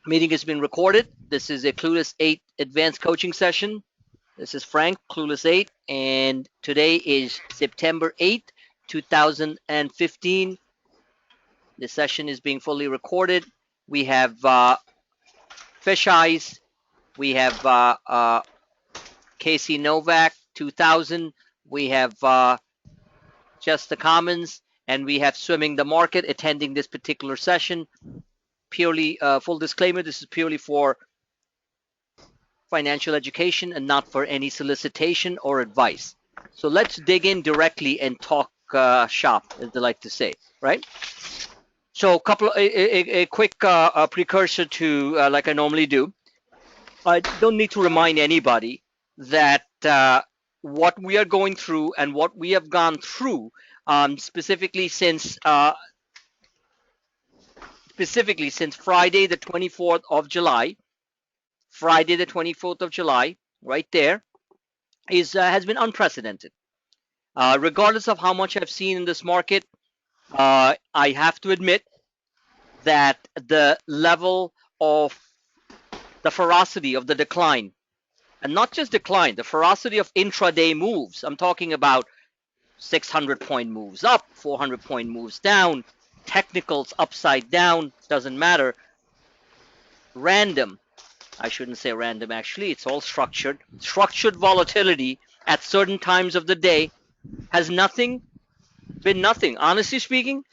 Meeting has been recorded. This is a Clueless 8 advanced coaching session. This is Frank, Clueless 8, and today is September 8th, 2015. The session is being fully recorded. We have Fish Eyes. We have Casey Novak, 2000. We have Just the Commons, and we have Swimming the Market attending this particular session. Purely, full disclaimer, this is purely for financial education and not for any solicitation or advice. So let's dig in directly and talk shop, as they like to say, right? So a quick precursor to like I normally do. I don't need to remind anybody that what we are going through and what we have gone through, specifically since Friday the 24th of July, Friday the 24th of July, right there, is has been unprecedented. Regardless of how much I've seen in this market, I have to admit that the level of the ferocity of the decline, and not just decline, the ferocity of intraday moves. I'm talking about 600-point moves up, 400-point moves down, technicals upside down, doesn't matter. Random, I shouldn't say random actually, it's all structured. Structured volatility at certain times of the day has been nothing, honestly speaking,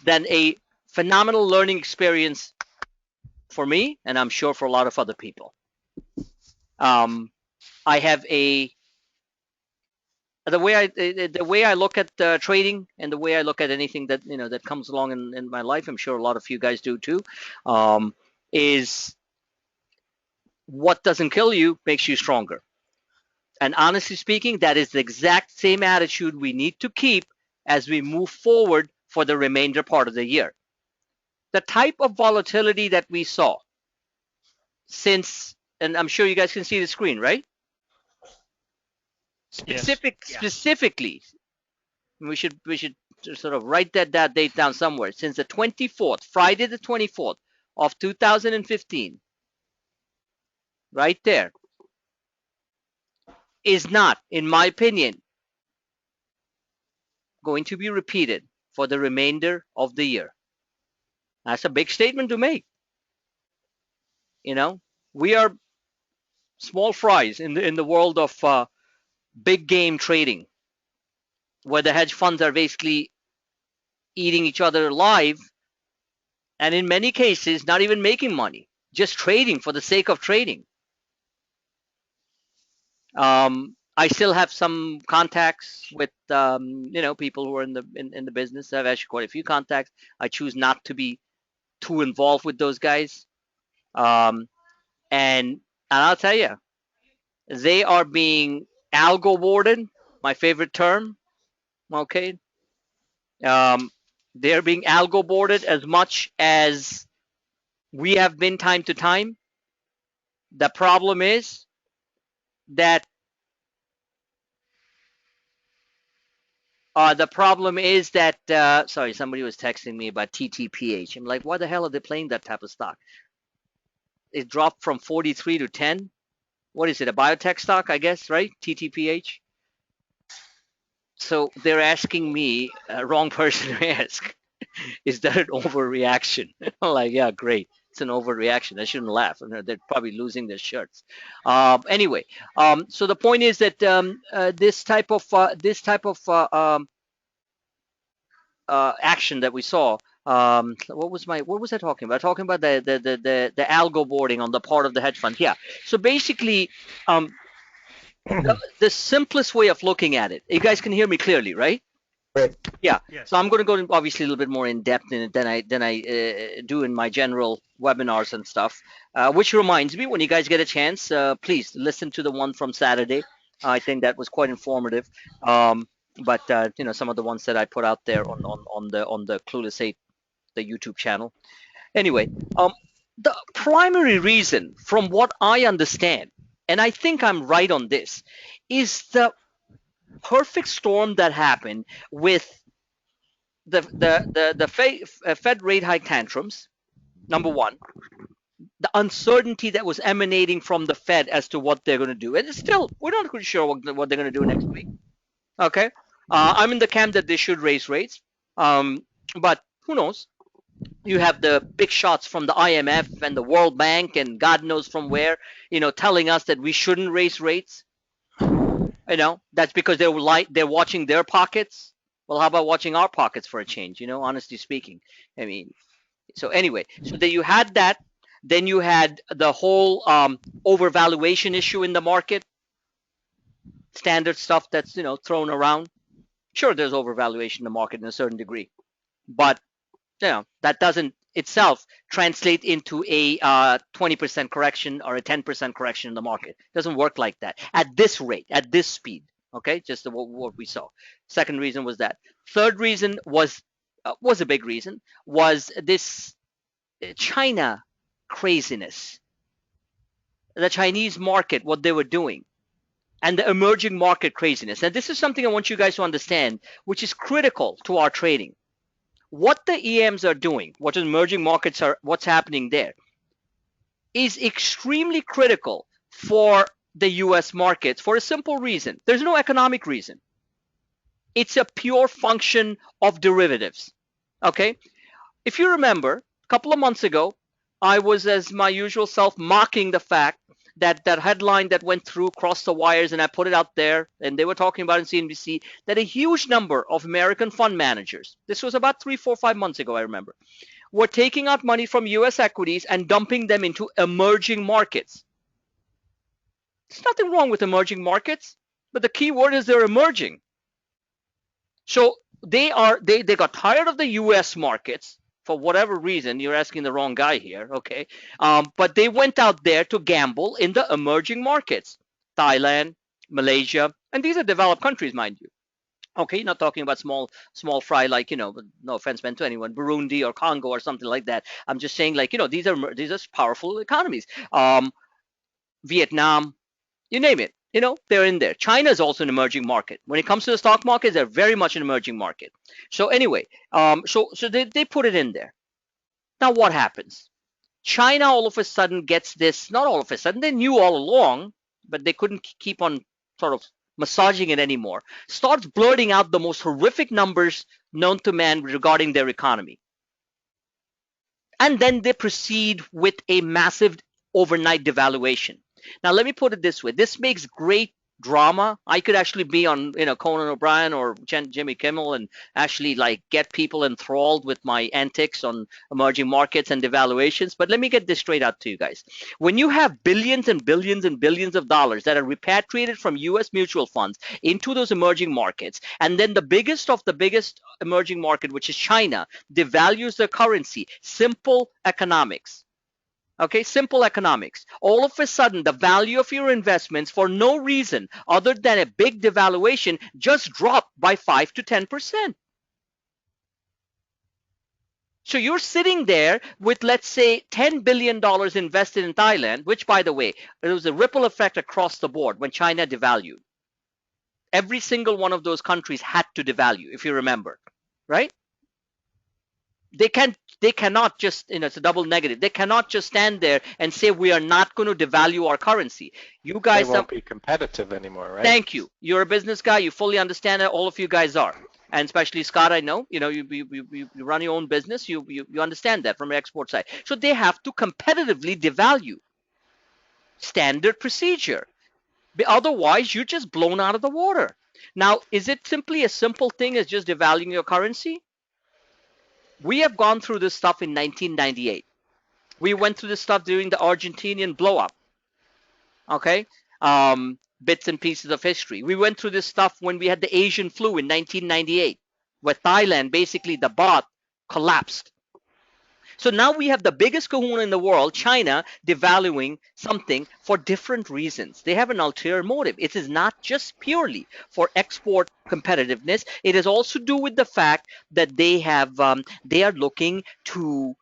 than a phenomenal learning experience for me, and I'm sure for a lot of other people. I have the way I look at trading and the way I look at anything that that comes along in my life. I'm sure a lot of you guys do too. Is what doesn't kill you makes you stronger. And honestly speaking, that is the exact same attitude we need to keep as we move forward for the remainder part of the year. The type of volatility that we saw since, and I'm sure you guys can see the screen, right? Yes. Specifically, we should sort of write that date down somewhere. Since the 24th, Friday the 24th of 2015, right there, is not, in my opinion, going to be repeated for the remainder of the year. That's a big statement to make. You know, we are small fries in the world of big game trading, where the hedge funds are basically eating each other alive, and in many cases, not even making money, just trading for the sake of trading. I still have some contacts with people who are in the business. I have actually quite a few contacts. I choose not to be too involved with those guys. Um, and I'll tell you, they are being algo boarded. My favorite term. Okay, um, they're being algo boarded as much as we have been time to time. The problem is that sorry, somebody was texting me about TTPH. I'm like, why the hell are they playing that type of stock? It dropped from 43 to 10. What is it? A biotech stock, I guess, right? TTPH. So they're asking me, wrong person to ask, is that an overreaction? I'm like, yeah, great. It's an overreaction. I shouldn't laugh. They're probably losing their shirts. Anyway, so the point is that this type of action that we saw. What was I talking about? Talking about the algo boarding on the part of the hedge fund. Yeah. So basically, um, the simplest way of looking at it. You guys can hear me clearly, right? Right. Yeah. Yes. So I'm going to go obviously a little bit more in depth in it than I do in my general webinars and stuff. Which reminds me, when you guys get a chance, please listen to the one from Saturday. I think that was quite informative. But some of the ones that I put out there on the Clueless 8, the YouTube channel. Anyway, the primary reason, from what I understand, and I think I'm right on this, is the perfect storm that happened with the Fed rate hike tantrums. Number one, the uncertainty that was emanating from the Fed as to what they're going to do. And it's still, we're not really sure what they're going to do next week. Okay. I'm in the camp that they should raise rates. But who knows? You have the big shots from the IMF and the World Bank and God knows from where, telling us that we shouldn't raise rates. That's because they're watching their pockets. Well, how about watching our pockets for a change? Honestly speaking. I mean, so anyway, so then you had that. Then you had the whole overvaluation issue in the market. Standard stuff that's thrown around. Sure, there's overvaluation in the market in a certain degree, but that doesn't itself translate into a 20% correction or a 10% correction in the market. It doesn't work like that at this rate, at this speed. Okay, just what we saw. Second reason was that. Third reason was a big reason, was this China craziness. The Chinese market, what they were doing, and the emerging market craziness. And this is something I want you guys to understand, which is critical to our trading. What the EMs are doing, what emerging markets are, what's happening there, is extremely critical for the US markets for a simple reason. There's no economic reason. It's a pure function of derivatives. Okay? If you remember, a couple of months ago, I was, as my usual self, mocking the fact that headline that went through, crossed the wires, and I put it out there, and they were talking about in CNBC, that a huge number of American fund managers, this was about 3, 4, 5 months ago, I remember, were taking out money from US equities and dumping them into emerging markets. There's nothing wrong with emerging markets, but the key word is they're emerging. So they got tired of the US markets. For whatever reason, you're asking the wrong guy here, okay? But they went out there to gamble in the emerging markets, Thailand, Malaysia, and these are developed countries, mind you. Okay, not talking about small fry like, no offense meant to anyone, Burundi or Congo or something like that. I'm just saying, like, these are powerful economies. Vietnam, you name it. They're in there. China is also an emerging market. When it comes to the stock market, they're very much an emerging market. So anyway, so they put it in there. Now what happens? China all of a sudden gets this, not all of a sudden, they knew all along, but they couldn't keep on sort of massaging it anymore, starts blurting out the most horrific numbers known to man regarding their economy. And then they proceed with a massive overnight devaluation. Now, let me put it this way. This makes great drama. I could actually be on, Conan O'Brien or Jimmy Kimmel and actually like get people enthralled with my antics on emerging markets and devaluations. But let me get this straight out to you guys. When you have billions and billions and billions of dollars that are repatriated from US mutual funds into those emerging markets, and then the biggest of the biggest emerging market, which is China, devalues their currency, simple economics. Okay, simple economics. All of a sudden, the value of your investments for no reason other than a big devaluation just dropped by 5 to 10%. So you're sitting there with, let's say, $10 billion invested in Thailand, which, by the way, there was a ripple effect across the board when China devalued. Every single one of those countries had to devalue, if you remember, right? They cannot just, it's a double negative. They cannot just stand there and say we are not going to devalue our currency. You guys they won't be competitive anymore, right? Thank you. You're a business guy. You fully understand that. All of you guys are, and especially Scott. I know. You run your own business. You understand that from the export side. So they have to competitively devalue. Standard procedure. Otherwise, you're just blown out of the water. Now, is it simply a simple thing as just devaluing your currency? We have gone through this stuff in 1998. We went through this stuff during the Argentinian blow-up. Okay? Bits and pieces of history. We went through this stuff when we had the Asian flu in 1998, where Thailand, basically the baht, collapsed. So now we have the biggest kahuna in the world, China, devaluing something for different reasons. They have an ulterior motive. It is not just purely for export competitiveness. It is also to do with the fact that they are looking to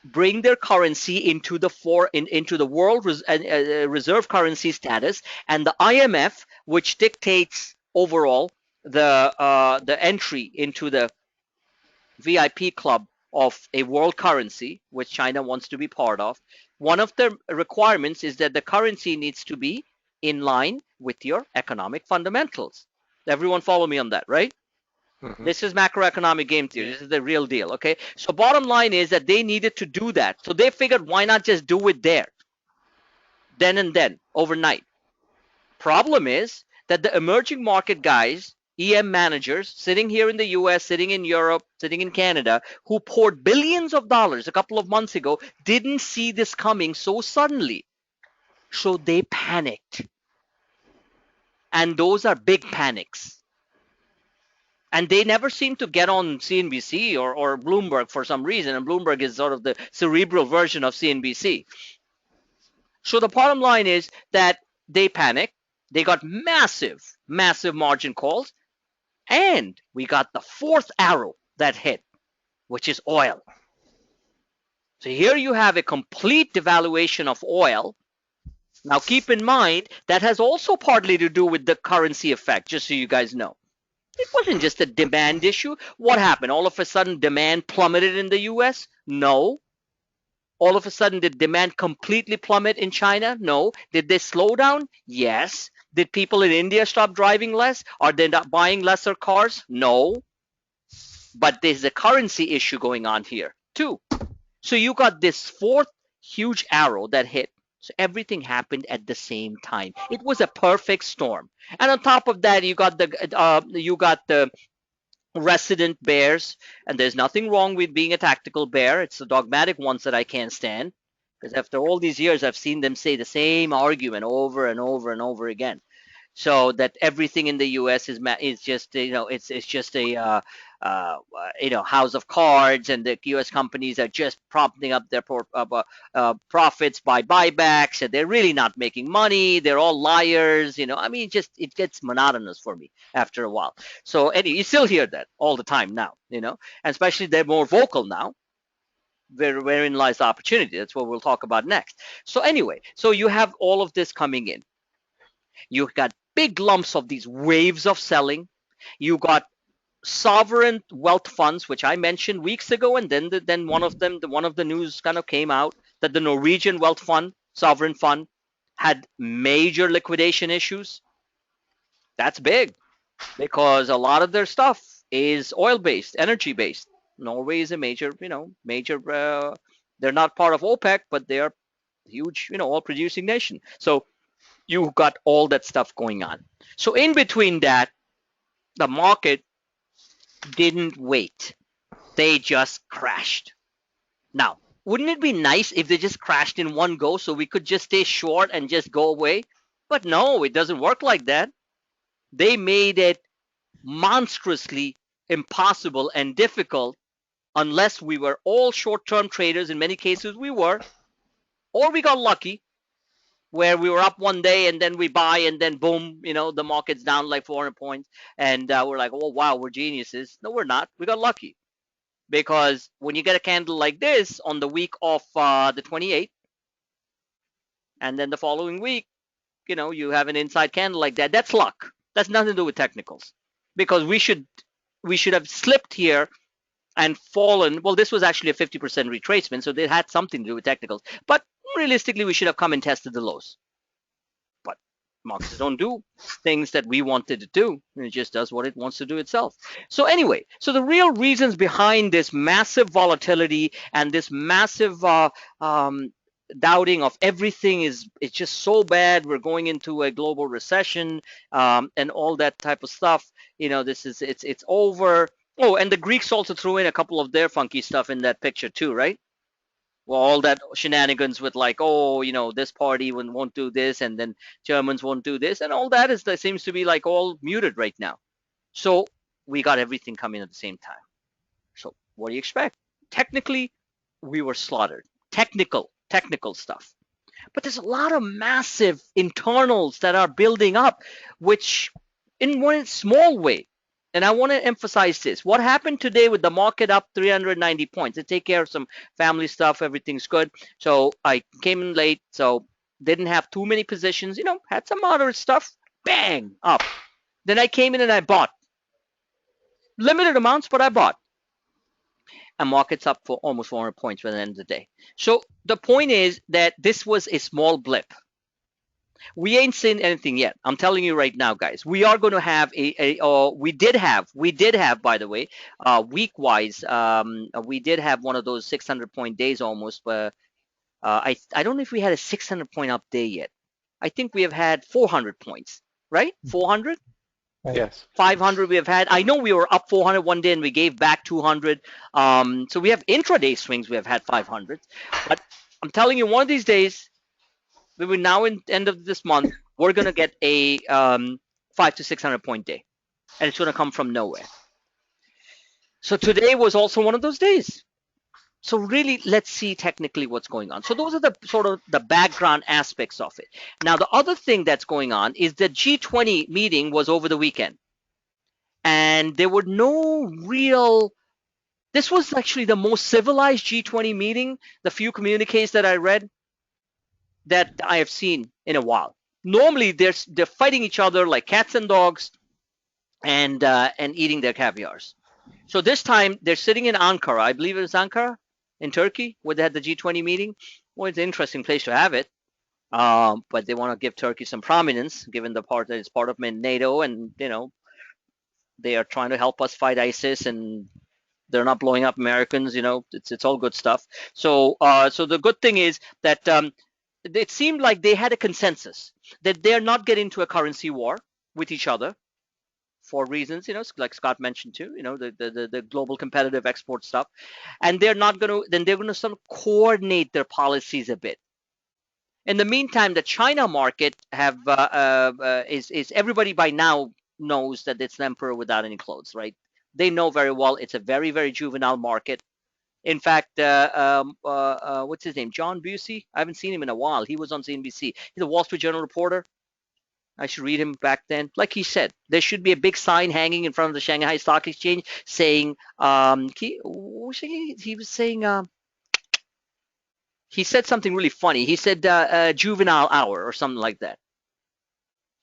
bring their currency into the world reserve currency status, and the IMF, which dictates overall the entry into the VIP club of a world currency, which China wants to be part of, one of the requirements is that the currency needs to be in line with your economic fundamentals. Everyone follow me on that, right? Hmm. This is macroeconomic game theory. This is the real deal, okay? So bottom line is that they needed to do that. So they figured, why not just do it there, then and then, overnight? Problem is that the emerging market guys, EM managers, sitting here in the US, sitting in Europe, sitting in Canada, who poured billions of dollars a couple of months ago, didn't see this coming so suddenly. So they panicked. And those are big panics. And they never seem to get on CNBC or Bloomberg for some reason. And Bloomberg is sort of the cerebral version of CNBC. So the bottom line is that they panicked. They got massive, massive margin calls. And we got the fourth arrow that hit, which is oil. So here you have a complete devaluation of oil. Now keep in mind that has also partly to do with the currency effect, just so you guys know. It wasn't just a demand issue. What happened? All of a sudden demand plummeted in the US? No. All of a sudden did demand completely plummet in China? No. Did they slow down? Yes. Did people in India stop driving less? Are they not buying lesser cars? No. But there's a currency issue going on here too. So you got this fourth huge arrow that hit. So everything happened at the same time. It was a perfect storm. And on top of that, you got the resident bears, and there's nothing wrong with being a tactical bear. It's the dogmatic ones that I can't stand, because after all these years, I've seen them say the same argument over and over and over again. So that everything in the U.S. is just it's just a house of cards, and the U.S. companies are just propping up their profits by buybacks, and they're really not making money. They're all liars. I mean, just it gets monotonous for me after a while. So anyway, you still hear that all the time now, and especially they're more vocal now. Wherein lies the opportunity. That's what we'll talk about next. So anyway, so you have all of this coming in. You got big lumps of these waves of selling. You got sovereign wealth funds, which I mentioned weeks ago, and then one of the news kind of came out that the Norwegian wealth fund, sovereign fund, had major liquidation issues. That's big because a lot of their stuff is oil-based, energy-based. Norway is a major. They're not part of OPEC, but they are huge, oil-producing nation. So you got all that stuff going on. So in between that, the market didn't wait. They just crashed. Now, wouldn't it be nice if they just crashed in one go so we could just stay short and just go away? But no, it doesn't work like that. They made it monstrously impossible and difficult unless we were all short-term traders. In many cases we were, or we got lucky where we were up one day and then we buy and then boom, the market's down like 400 points and we're like, oh wow, we're geniuses. No, we're not. We got lucky because when you get a candle like this on the week of the 28th, and then the following week, you have an inside candle like that, that's luck. That's nothing to do with technicals, because we should have slipped here and fallen. Well, this was actually a 50% retracement, so they had something to do with technicals. But realistically, we should have come and tested the lows. But markets don't do things that we wanted to do. It just does what it wants to do itself. So anyway, so the real reasons behind this massive volatility and this massive doubting of everything is it's just so bad. We're going into a global recession and all that type of stuff. It's over. Oh, and the Greeks also threw in a couple of their funky stuff in that picture too, right? Well, all that shenanigans with like, oh, this party won't do this, and then Germans won't do this, and all that seems to be like all muted right now. So we got everything coming at the same time. So what do you expect? Technically, we were slaughtered. Technical stuff. But there's a lot of massive internals that are building up, which in one small way. And I want to emphasize this. What happened today with the market up 390 points? To take care of some family stuff, everything's good. So I came in late, so didn't have too many positions, had some moderate stuff, bang, up. Then I came in and I bought. Limited amounts, but I bought. and market's up for almost 400 points by the end of the day. So the point is that this was a small blip. We ain't seen anything yet. I'm telling you right now, guys. We are going to have we did have, by the way, week wise, we did have one of those 600-point days almost. But I don't know if we had a 600-point up day yet. I think we have had 400 points, right? 400. Yes. 500 we have had. I know we were up 400 one day and we gave back 200. So we have intraday swings. We have had 500. But I'm telling you, one of these days, we will now in end of this month, we're going to get a 500 to 600 point day. And it's going to come from nowhere. So today was also one of those days. So really, let's see technically what's going on. So those are the sort of the background aspects of it. Now, the other thing that's going on is the G20 meeting was over the weekend. And there were no real, this was actually the most civilized G20 meeting, the few communiques that I read, that I have seen in a while. Normally, they're fighting each other like cats and dogs and eating their caviars. So this time, they're sitting in Ankara. I believe it was Ankara in Turkey, where they had the G20 meeting. Well, it's an interesting place to have it. But they want to give Turkey some prominence, given the part that it's part of NATO, and they are trying to help us fight ISIS, and they're not blowing up Americans. It's all good stuff. So the good thing is that it seemed like they had a consensus that they're not getting into a currency war with each other for reasons, like Scott mentioned too, the global competitive export stuff, and they're going to sort of coordinate their policies a bit. In the meantime, the China market is everybody by now knows that it's an emperor without any clothes, right? They know very well it's a very, very juvenile market. In fact, what's his name? John Busey. I haven't seen him in a while. He was on CNBC. He's a Wall Street Journal reporter. I should read him back then. Like he said, there should be a big sign hanging in front of the Shanghai Stock Exchange saying, he was saying, he said something really funny. He said juvenile hour or something like that.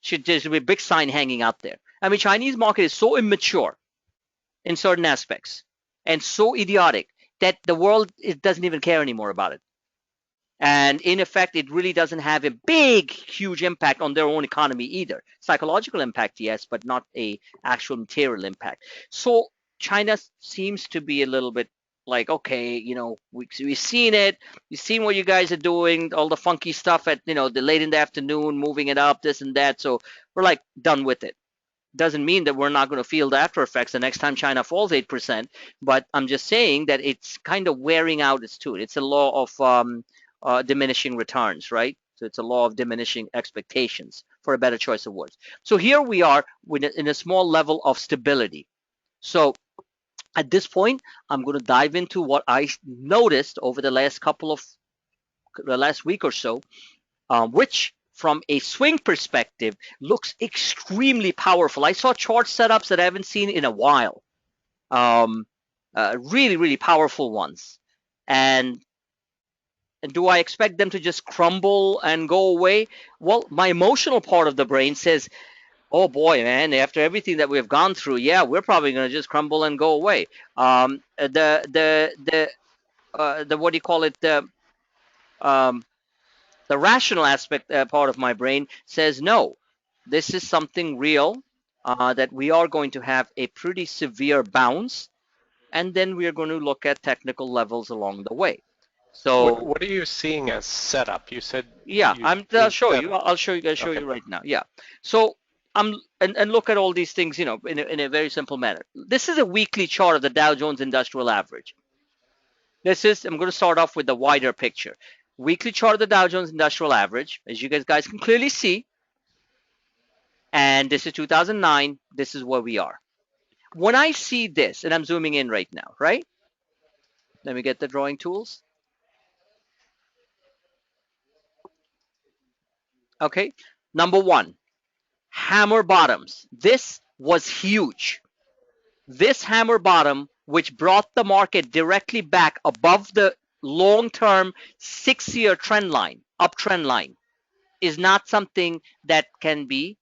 There should be a big sign hanging out there. I mean, Chinese market is so immature in certain aspects and so idiotic that the world doesn't even care anymore about it. And in effect, it really doesn't have a big, huge impact on their own economy either. Psychological impact, yes, but not a actual material impact. So China seems to be a little bit like, okay, we've seen it. We've seen what you guys are doing, all the funky stuff at, the late in the afternoon, moving it up, this and that. So we're like done with it. Doesn't mean that we're not going to feel the after effects the next time China falls 8%. But I'm just saying that it's kind of wearing out its tune. It's a law of diminishing returns, right? So it's a law of diminishing expectations, for a better choice of words. So here we are in a small level of stability. So at this point, I'm going to dive into what I noticed over the last week or so, which from a swing perspective looks extremely powerful. I saw chart setups that I haven't seen in a while, really, really powerful ones. And do I expect them to just crumble and go away? Well, my emotional part of the brain says, oh boy, man, after everything that we've gone through, yeah, we're probably going to just crumble and go away. The what do you call it? The rational aspect part of my brain says, no, this is something real, that we are going to have a pretty severe bounce, and then we are going to look at technical levels along the way. So what are you seeing as setup? You said, yeah, I'll show you. I'll show you right now. Yeah. So and look at all these things, in a very simple manner. This is a weekly chart of the Dow Jones Industrial Average. I'm going to start off with the wider picture. Weekly chart of the Dow Jones Industrial Average, as you guys can clearly see. And this is 2009. This is where we are. When I see this, and I'm zooming in right now, right? Let me get the drawing tools. Okay. Number one, hammer bottoms. This was huge. This hammer bottom, which brought the market directly back above the long-term 6-year trend line, uptrend line, is not something that can be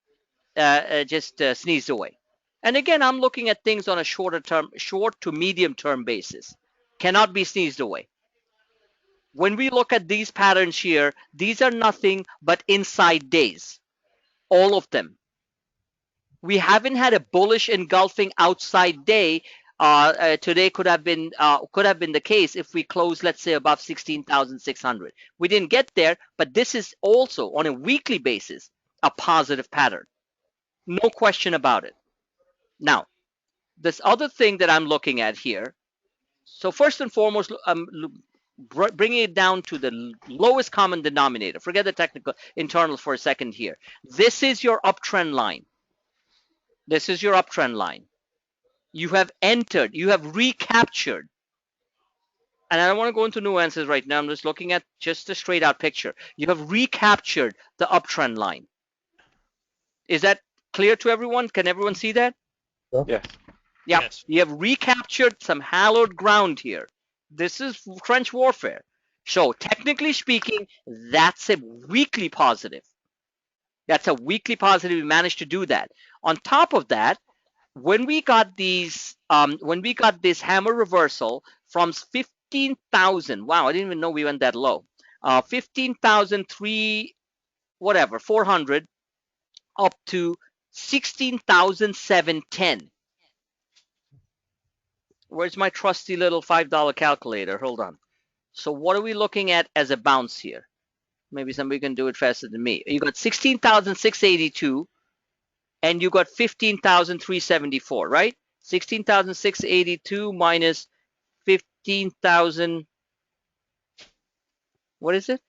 just sneezed away. And again, I'm looking at things on a short to medium term basis. Cannot be sneezed away. When we look at these patterns here, these are nothing but inside days, all of them. We haven't had a bullish engulfing outside day. Today could have been the case if we close, let's say, above 16,600. We didn't get there, but this is also on a weekly basis a positive pattern. No question about it. Now, this other thing that I'm looking at here. So first and foremost, bringing it down to the lowest common denominator. Forget the technical internals for a second here. This is your uptrend line. This is your uptrend line. You have entered, you have recaptured. And I don't want to go into nuances right now. I'm just looking at just a straight out picture. You have recaptured the uptrend line. Is that clear to everyone? Can everyone see that? Yes. Yeah. Yes. You have recaptured some hallowed ground here. This is trench warfare. So technically speaking, that's a weekly positive. That's a weekly positive. We managed to do that. On top of that, when we got these, this hammer reversal from 15,000, wow, I didn't even know we went that low. 15,003, whatever, 400, up to 16,710. Where's my trusty little $5 calculator? Hold on. So what are we looking at as a bounce here? Maybe somebody can do it faster than me. You got 16,682 and you got 15,374, right? 16,682 minus 15,000. What is it?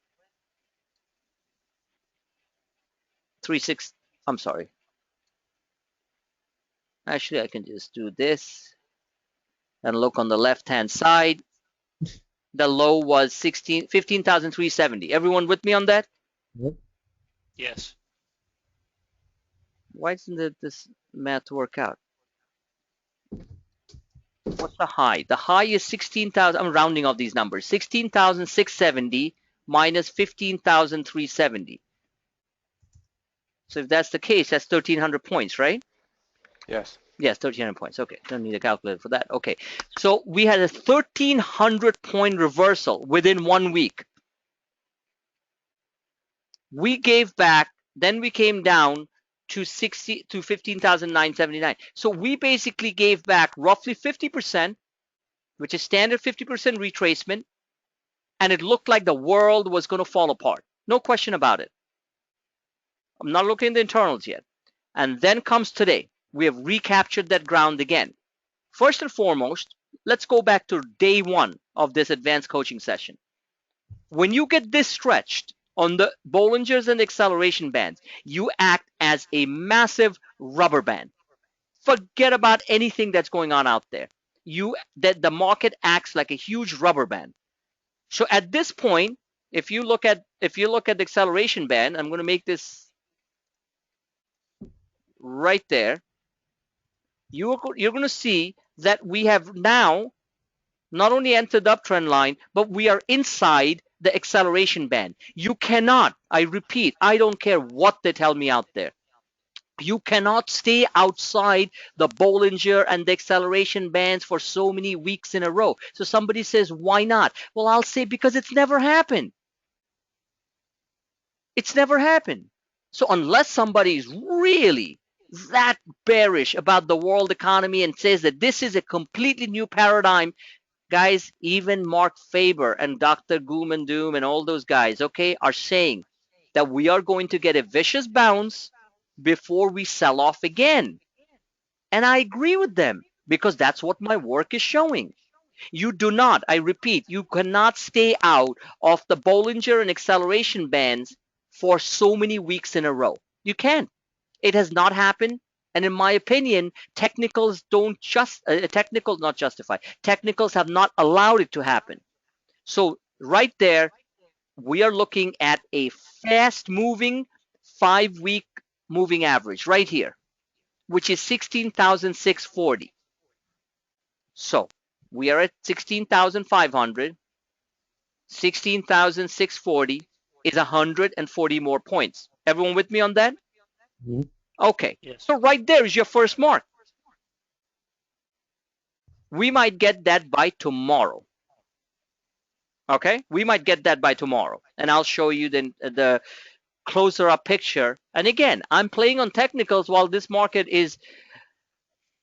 36. I'm sorry. Actually, I can just do this and look on the left-hand side. The low was 15,370. Everyone with me on that? Yep. Yes. Why doesn't this math work out? What's the high? The high is 16,000. I'm rounding off these numbers. 16,670 minus 15,370. So if that's the case, that's 1,300 points, right? Yes. Yes, 1,300 points. Okay, don't need a calculator for that. Okay, so we had a 1,300 point reversal within 1 week. We gave back, then we came down to 15,979. So we basically gave back roughly 50%, which is standard 50% retracement, and it looked like the world was going to fall apart. No question about it. I'm not looking at the internals yet. And then comes today. We have recaptured that ground again. First and foremost, let's go back to day one of this advanced coaching session. When you get this stretched on the Bollingers and acceleration bands, you act as a massive rubber band. Forget about anything that's going on out there. The market acts like a huge rubber band. So at this point, if you look at the acceleration band, I'm going to make this right there. You're going to see that we have now not only entered the uptrend line, but we are inside the acceleration band. You cannot, I repeat, I don't care what they tell me out there. You cannot stay outside the Bollinger and the acceleration bands for so many weeks in a row. So somebody says, why not? Well, I'll say because it's never happened. It's never happened. So unless somebody is really that bearish about the world economy and says that this is a completely new paradigm, guys, even Mark Faber and Dr. Goom and Doom and all those guys, okay, are saying that we are going to get a vicious bounce before we sell off again. And I agree with them because that's what my work is showing. You do not, I repeat, you cannot stay out of the Bollinger and acceleration bands for so many weeks in a row. You can't. It has not happened. And in my opinion, technicals not justify. Technicals have not allowed it to happen. So right there, we are looking at a fast moving 5-week moving average right here, which is 16,640. So we are at 16,500. 16,640 is 140 more points. Everyone with me on that? Mm-hmm. Okay. Yes. So right there is your first mark. We might get that by tomorrow. Okay, we might get that by tomorrow, and I'll show you the closer up picture. And again, I'm playing on technicals while this market is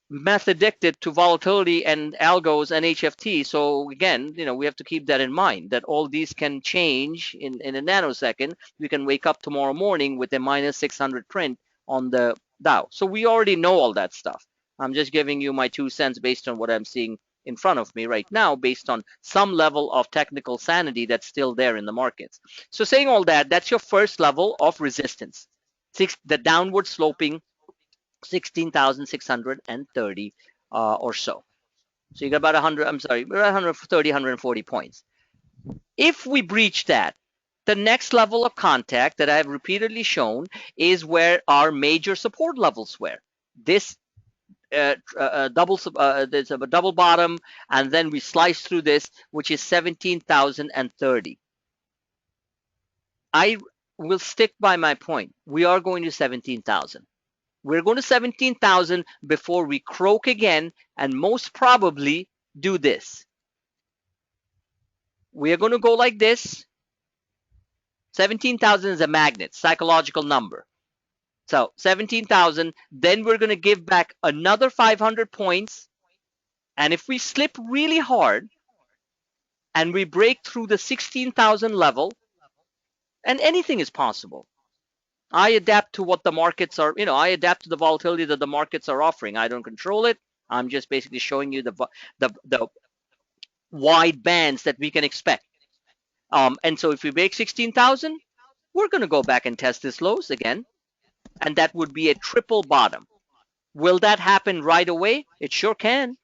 math addicted to volatility and algos and HFT. So again, we have to keep that in mind, that all these can change in a nanosecond. We can wake up tomorrow morning with a minus 600 print on the Dow. So we already know all that stuff. I'm just giving you my 2 cents based on what I'm seeing in front of me right now, based on some level of technical sanity that's still there in the markets. So saying all that, that's your first level of resistance. The downward sloping 16,630 or so. So you got about 100, I'm sorry, about 130, 140 points. If we breach that, the next level of contact that I have repeatedly shown is where our major support levels were. This there's a double bottom, and then we slice through this, which is 17,030. I will stick by my point. We are going to 17,000. We're going to 17,000 before we croak again, and most probably do this. We are going to go like this. 17,000 is a magnet, psychological number. So 17,000, then we're going to give back another 500 points. And if we slip really hard and we break through the 16,000 level, and anything is possible. I adapt to what the markets are, I adapt to the volatility that the markets are offering. I don't control it. I'm just basically showing you the wide bands that we can expect. And so if we break 16,000, we're going to go back and test this lows again. And that would be a triple bottom. Will that happen right away? It sure can.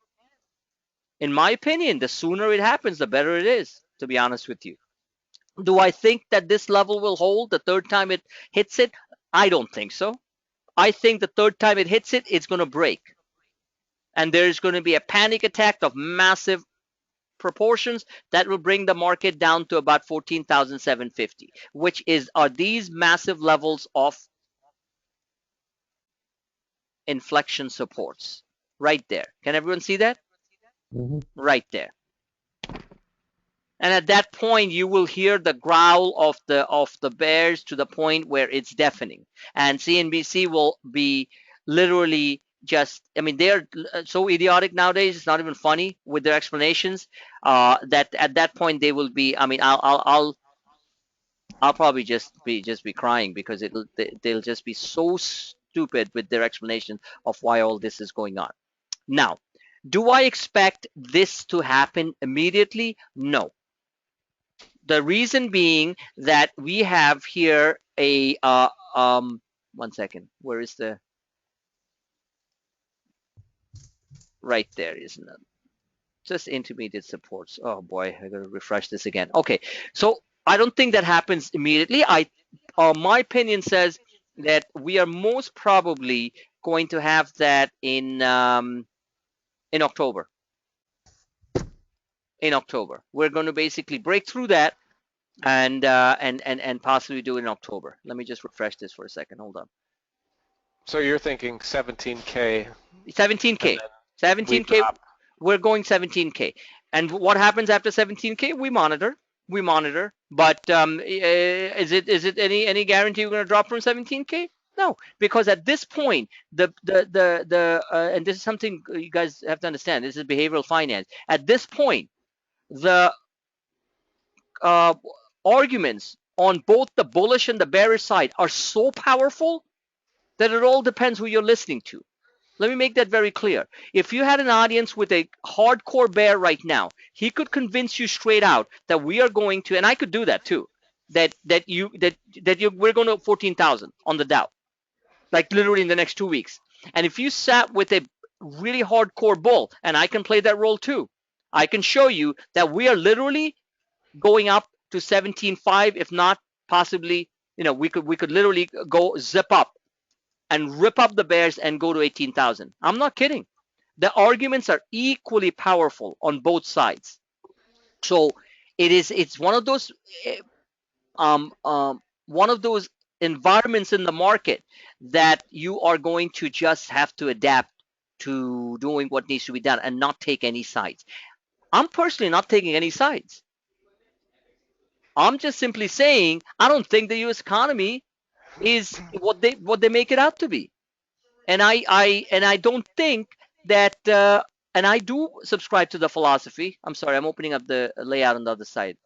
In my opinion, the sooner it happens, the better it is, to be honest with you. Do I think that this level will hold the third time it hits it? I don't think so. I think the third time it hits it, it's going to break. And there's going to be a panic attack of massive proportions that will bring the market down to about 14,750, which are these massive levels of inflection supports right there. Can everyone see that? Right there. And at that point, you will hear the growl of the bears to the point where it's deafening. And CNBC will be literally they're so idiotic nowadays. It's not even funny with their explanations. That at that point they will be. I'll probably just be crying because they'll just be so stupid with their explanation of why all this is going on. Now, do I expect this to happen immediately? No. The reason being that we have here a 1 second. Where is the right there? Isn't it? Just intermediate supports. Oh boy, I gotta refresh this again. Okay, so I don't think that happens immediately. My opinion says that we are most probably going to have that in October. In October, we're going to basically break through that and possibly do it in October. Let me just refresh this for a second. Hold on. So you're thinking 17K. 17K. 17K. We're going 17K. And what happens after 17K? We monitor. But is it any guarantee we're going to drop from 17K? No, because at this point, and this is something you guys have to understand. This is behavioral finance. At this point, the arguments on both the bullish and the bearish side are so powerful that it all depends who you're listening to. Let me make that very clear. If you had an audience with a hardcore bear right now, he could convince you straight out that we are going to, and I could do that too, that we're going to 14,000 on the Dow, like literally in the next 2 weeks. And if you sat with a really hardcore bull, and I can play that role too, I can show you that we are literally going up to 17.5, if not possibly, we could literally go zip up and rip up the bears and go to 18,000. I'm not kidding. The arguments are equally powerful on both sides. So it's one of those environments in the market that you are going to just have to adapt to doing what needs to be done and not take any sides. I'm personally not taking any sides. I'm just simply saying I don't think the U.S. economy is what they make it out to be. And I don't think that and I do subscribe to the philosophy. I'm sorry, I'm opening up the layout on the other side.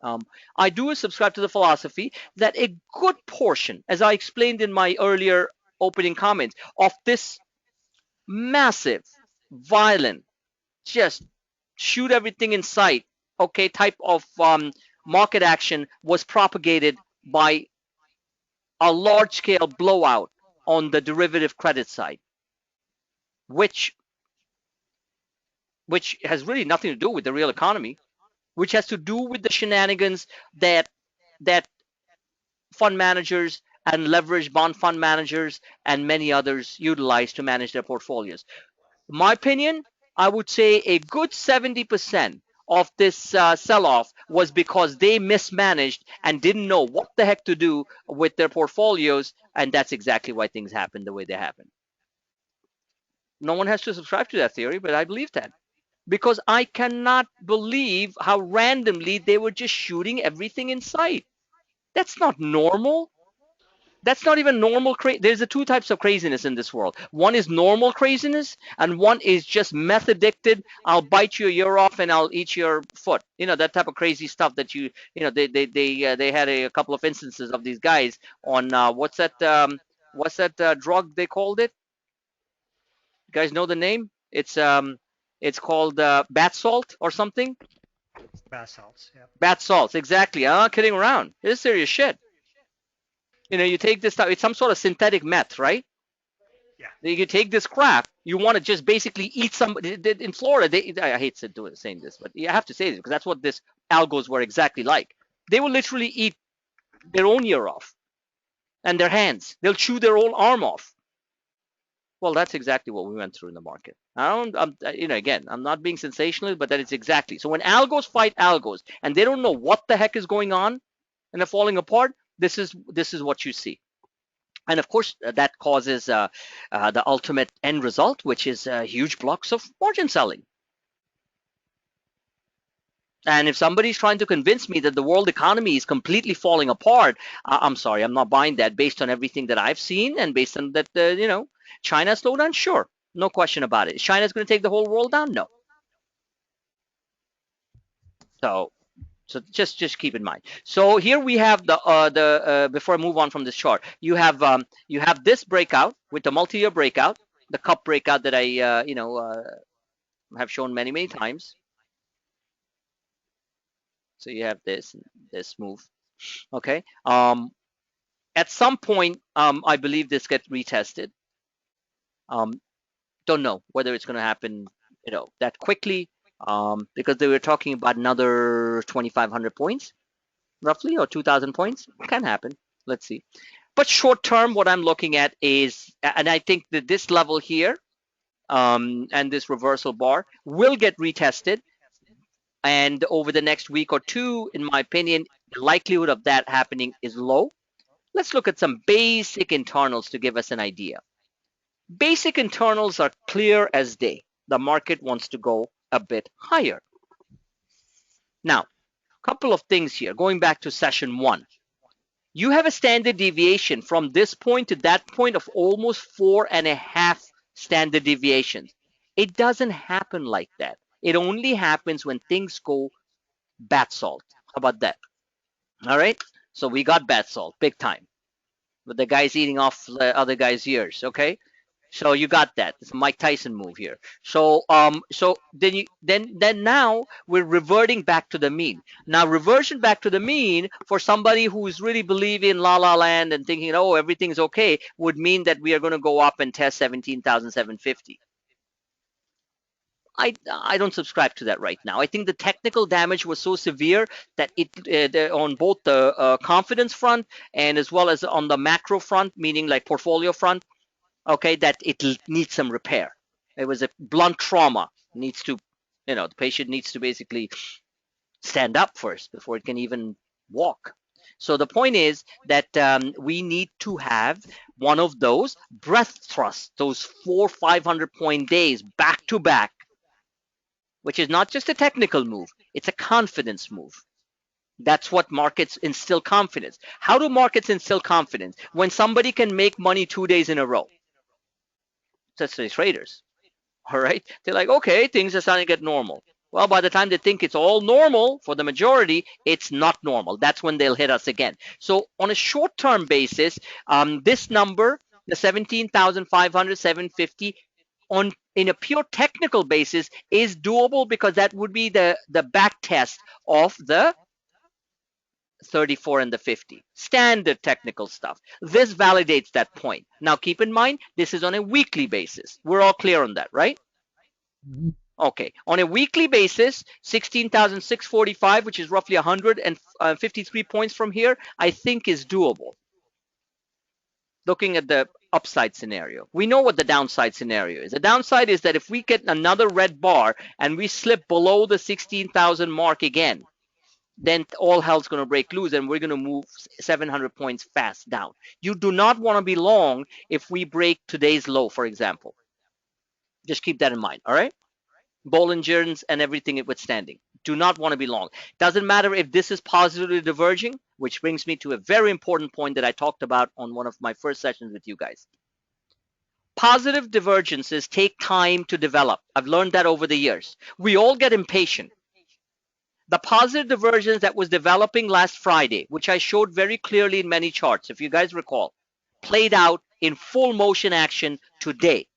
I do subscribe to the philosophy that a good portion, as I explained in my earlier opening comments, of this massive, violent, just shoot everything in sight, okay, type of market action was propagated by a large scale blowout on the derivative credit side, which has really nothing to do with the real economy, which has to do with the shenanigans that that fund managers and leveraged bond fund managers and many others utilize to manage their portfolios. In my opinion, I would say a good 70% of this sell-off was because they mismanaged and didn't know what the heck to do with their portfolios, and that's exactly why things happened the way they happened. No one has to subscribe to that theory, but I believe that. Because I cannot believe how randomly they were just shooting everything in sight. That's not normal. That's not even normal. There's two types of craziness in this world. One is normal craziness, and one is just meth addicted. I'll bite your ear off and I'll eat your foot. That type of crazy stuff that they had a couple of instances of these guys on what's that drug they called it? You guys know the name? It's called bat salt or something. Bath salts. Yeah. Bat salts, exactly. I'm not kidding around. It's serious shit. You take this stuff. It's some sort of synthetic meth, right? Yeah. You take this crap. You want to just basically eat some. In Florida, I hate saying this, but you have to say this because that's what this algos were exactly like. They will literally eat their own ear off and their hands. They'll chew their own arm off. Well, that's exactly what we went through in the market. Again, I'm not being sensational, but that is exactly. So when algos fight algos and they don't know what the heck is going on and they're falling apart, this is what you see. And of course, that causes the ultimate end result, which is huge blocks of margin selling. And if somebody's trying to convince me that the world economy is completely falling apart, I'm sorry, I'm not buying that based on everything that I've seen and based on that, China slowed down, sure, no question about it. Is China's going to take the whole world down? No. So just keep in mind. So here we have the before I move on from this chart, you have this breakout with the multi-year breakout, the cup breakout that I have shown many times. So you have this move, okay. At some point, I believe this gets retested. Don't know whether it's going to happen, that quickly, because they were talking about another 2,500 points, roughly, or 2,000 points. It can happen. Let's see. But short term, what I'm looking at is, and I think that this level here, and this reversal bar will get retested. And over the next week or two, in my opinion, the likelihood of that happening is low. Let's look at some basic internals to give us an idea. Basic internals are clear as day. The market wants to go a bit higher. Now, a couple of things here. Going back to session 1. You have a standard deviation from this point to that point of almost 4.5 standard deviations. It doesn't happen like that. It only happens when things go bat salt. How about that? All right. So we got bat salt, big time. But the guy's eating off the other guy's ears. Okay. So you got that. It's a Mike Tyson move here. So then now we're reverting back to the mean. Now reversion back to the mean for somebody who's really believing la la land and thinking, oh, everything's okay, would mean that we are going to go up and test 17,750. I don't subscribe to that right now. I think the technical damage was so severe that it on both the confidence front and as well as on the macro front, meaning like portfolio front, okay, that it needs some repair. It was a blunt trauma. Needs to, the patient needs to basically stand up first before it can even walk. So the point is that we need to have one of those breath thrusts, those 400-500 point days back to back, which is not just a technical move, it's a confidence move. That's what markets instill confidence. How do markets instill confidence? When somebody can make money 2 days in a row. That's the traders. All right. They're like, okay, things are starting to get normal. Well, by the time they think it's all normal for the majority, it's not normal. That's when they'll hit us again. So on a short-term basis, this number, the 17,500, 750, in a pure technical basis is doable because that would be the back test of the 34 and the 50. Standard technical stuff. This validates that point. Now keep in mind, this is on a weekly basis. We're all clear on that, right? Okay, on a weekly basis, 16,645, which is roughly 153 points from here, I think is doable. Looking at the upside scenario. We know what the downside scenario is. The downside is that if we get another red bar and we slip below the 16,000 mark again, then all hell's going to break loose and we're going to move 700 points fast down. You do not want to be long if we break today's low, for example. Just keep that in mind, all right? Bollinger's and everything withstanding. Do not want to be long. Doesn't matter if this is positively diverging, which brings me to a very important point that I talked about on one of my first sessions with you guys. Positive divergences take time to develop. I've learned that over the years. We all get impatient. The positive divergence that was developing last Friday, which I showed very clearly in many charts, if you guys recall, played out in full motion action today.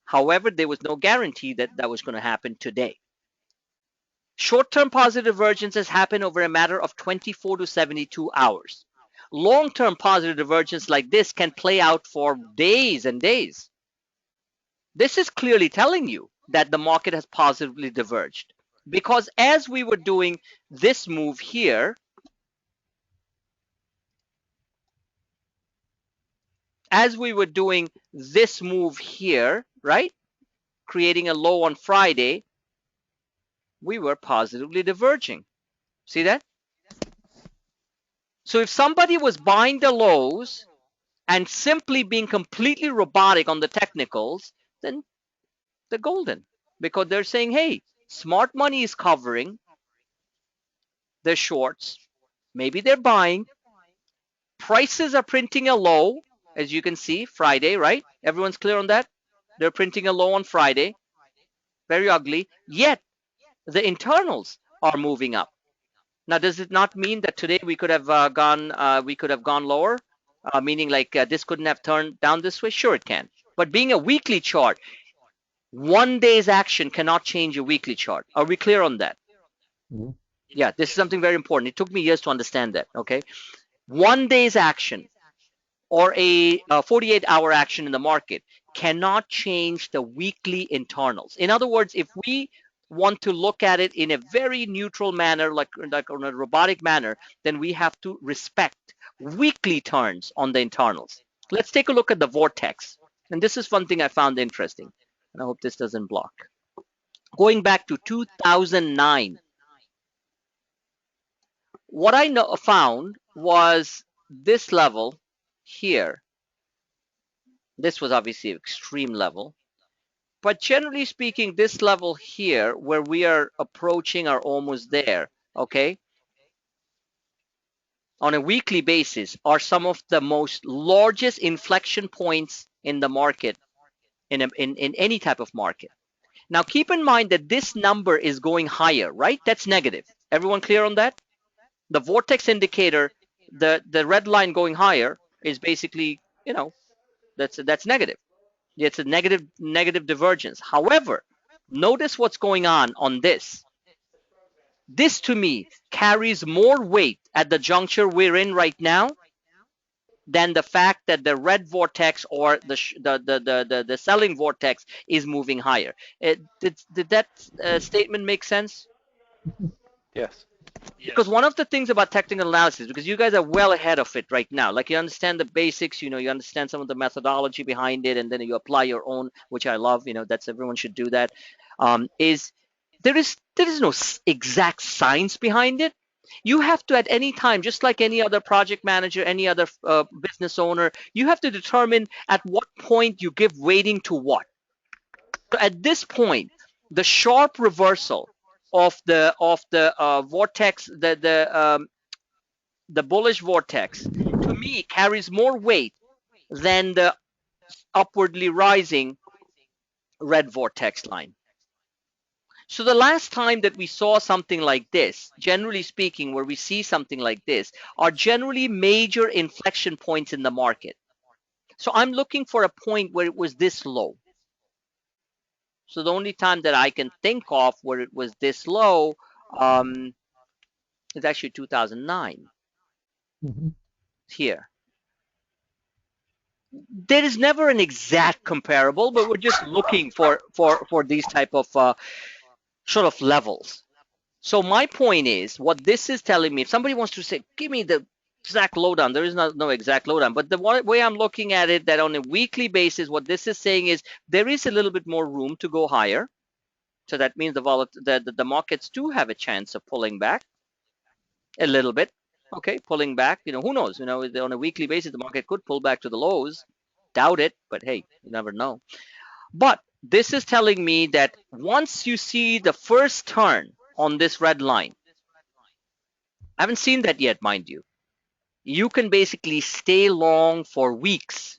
However, there was no guarantee that that was going to happen today. Short-term positive divergences happen over a matter of 24 to 72 hours. Long-term positive divergence like this can play out for days and days. This is clearly telling you that the market has positively diverged. Because as we were doing this move here, right, creating a low on Friday, we were positively diverging. See that? So if somebody was buying the lows and simply being completely robotic on the technicals, then they're golden. Because they're saying, hey, smart money is covering their shorts. Maybe they're buying. Prices are printing a low, as you can see, Friday, right? Everyone's clear on that? They're printing a low on Friday. Very ugly. Yet, the internals are moving up. Now, does it not mean that today we could have gone lower? Meaning like this couldn't have turned down this way? Sure, it can. But being a weekly chart, 1 day's action cannot change a weekly chart. Are we clear on that? Mm-hmm. Yeah, this is something very important. It took me years to understand that, okay? 1 day's action or a 48-hour action in the market cannot change the weekly internals. In other words, if we want to look at it in a very neutral manner, like on a robotic manner, then we have to respect weekly turns on the internals. Let's take a look at the vortex. And this is one thing I found interesting. And I hope this doesn't block. Going back to 2009, what I found was this level here. This was obviously an extreme level. But generally speaking, this level here, where we are approaching or almost there, okay, on a weekly basis, are some of the most largest inflection points in the market, in any type of market. Now, keep in mind that this number is going higher, right? That's negative. Everyone clear on that? The vortex indicator, the red line going higher is basically, you know, that's negative. It's a negative divergence. However, notice what's going on this. This to me carries more weight at the juncture we're in right now than the fact that the red vortex or the selling vortex is moving higher. Did that statement make sense? Yes. Because one of the things about technical analysis, because you guys are well ahead of it right now, like you understand the basics, you know, you understand some of the methodology behind it, and then you apply your own, which I love, you know, that's everyone should do that. Is there is no exact science behind it. You have to at any time, just like any other project manager, any other business owner, you have to determine at what point you give weighting to what. So at this point, the sharp reversal of the vortex, the bullish vortex, to me carries more weight than the upwardly rising red vortex line. So the last time that we saw something like this, generally speaking, where we see something like this, are generally major inflection points in the market. So I'm looking for a point where it was this low. So the only time that I can think of where it was this low is actually 2009 here. There is never an exact comparable, but we're just looking for these type of sort of levels. So my point is, what this is telling me, if somebody wants to say, give me the exact lowdown, there is no exact lowdown, but the way I'm looking at it, that on a weekly basis, what this is saying is there is a little bit more room to go higher. So that means the markets do have a chance of pulling back a little bit. Okay, pulling back, who knows? On a weekly basis, the market could pull back to the lows. Doubt it, but hey, you never know. But this is telling me that once you see the first turn on this red line, I haven't seen that yet, mind you, you can basically stay long for weeks.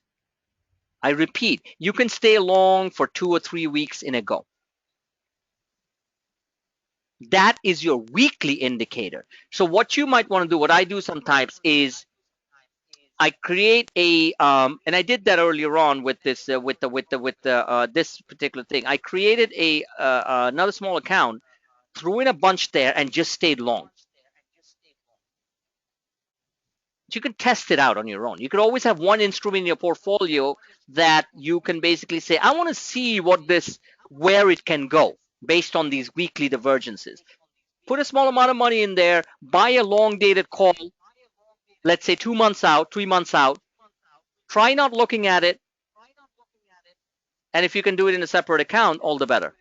I repeat, you can stay long for 2 or 3 weeks in a go. That is your weekly indicator. So what you might want to do, what I do sometimes is I create a and I did that earlier on with this this particular thing. I created a another small account, threw in a bunch there, and just stayed long. You can test it out on your own. You could always have one instrument in your portfolio that you can basically say, I want to see where it can go based on these weekly divergences. Put a small amount of money in there, buy a long dated call, let's say 2 months out, 3 months out. Try not looking at it. And if you can do it in a separate account, all the better.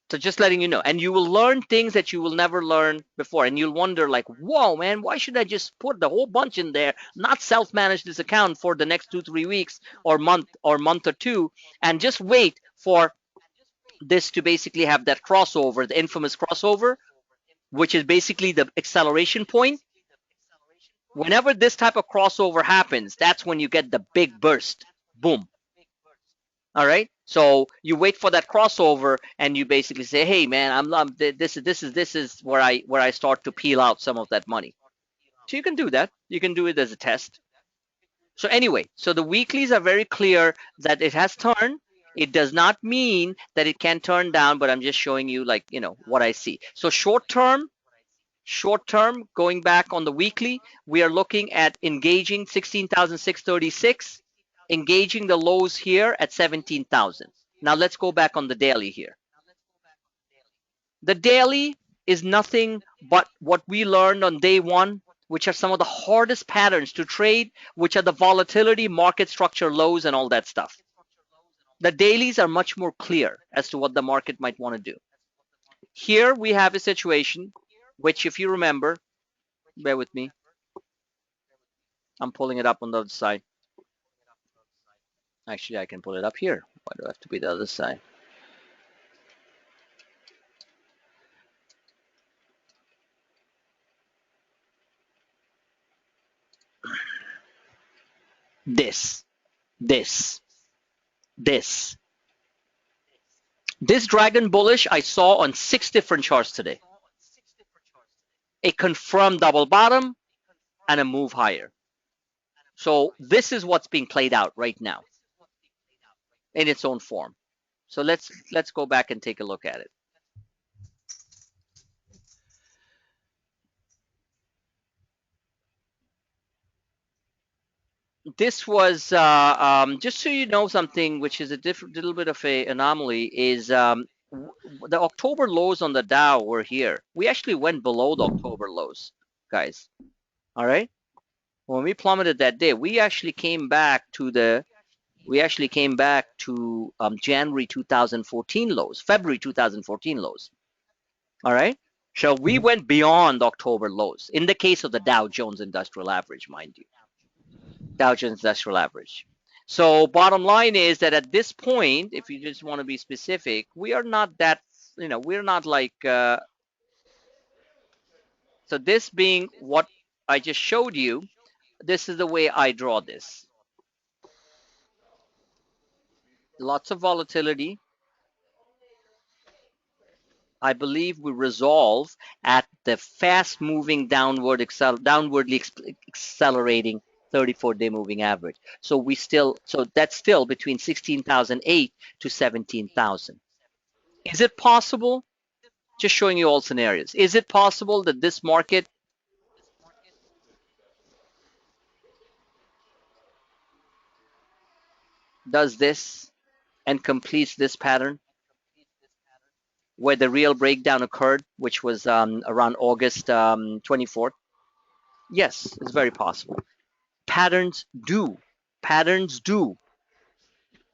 So just letting you know. And you will learn things that you will never learn before. And you'll wonder like, whoa, man, why should I just put the whole bunch in there, not self-manage this account for the next 2-3 weeks or month or two, and just wait for this to basically have that crossover, the infamous crossover, which is basically the acceleration point. Whenever this type of crossover happens, that's when you get the big burst. Boom. All right. So you wait for that crossover, and you basically say, "Hey, man, this is where I start to peel out some of that money." So you can do that. You can do it as a test. So anyway, so the weeklies are very clear that it has turned. It does not mean that it can turn down, but I'm just showing you like what I see. So short term, going back on the weekly, we are looking at engaging 16,636, engaging the lows here at 17,000. Now let's go back on the daily here. The daily is nothing but what we learned on day one, which are some of the hardest patterns to trade, which are the volatility, market structure lows, and all that stuff. The dailies are much more clear as to what the market might want to do. Here we have a situation which, if you remember, bear with me, I'm pulling it up on the other side. Actually, I can pull it up here. Why do I have to be the other side? This dragon bullish I saw on 6 different charts today. A confirmed double bottom and a move higher. So this is what's being played out right now in its own form. So let's go back and take a look at it. This was just so you know something, which is a little bit of a anomaly, is the October lows on the Dow were here. We actually went below the October lows, guys. All right. When we plummeted that day, we actually came back to January 2014 lows, February 2014 lows. All right. So we went beyond October lows in the case of the Dow Jones Industrial Average, mind you. Dow Jones Industrial Average. So bottom line is that at this point, if you just want to be specific, we are not that we're not like, so this being what I just showed you, this is the way I draw this. Lots of volatility. I believe we resolve at the fast moving downwardly accelerating 34-day moving average. So that's still between 16,008 to 17,000. Is it possible? Just showing you all scenarios. Is it possible that this market does this and completes this pattern where the real breakdown occurred, which was around August 24th? Yes, it's very possible. Patterns do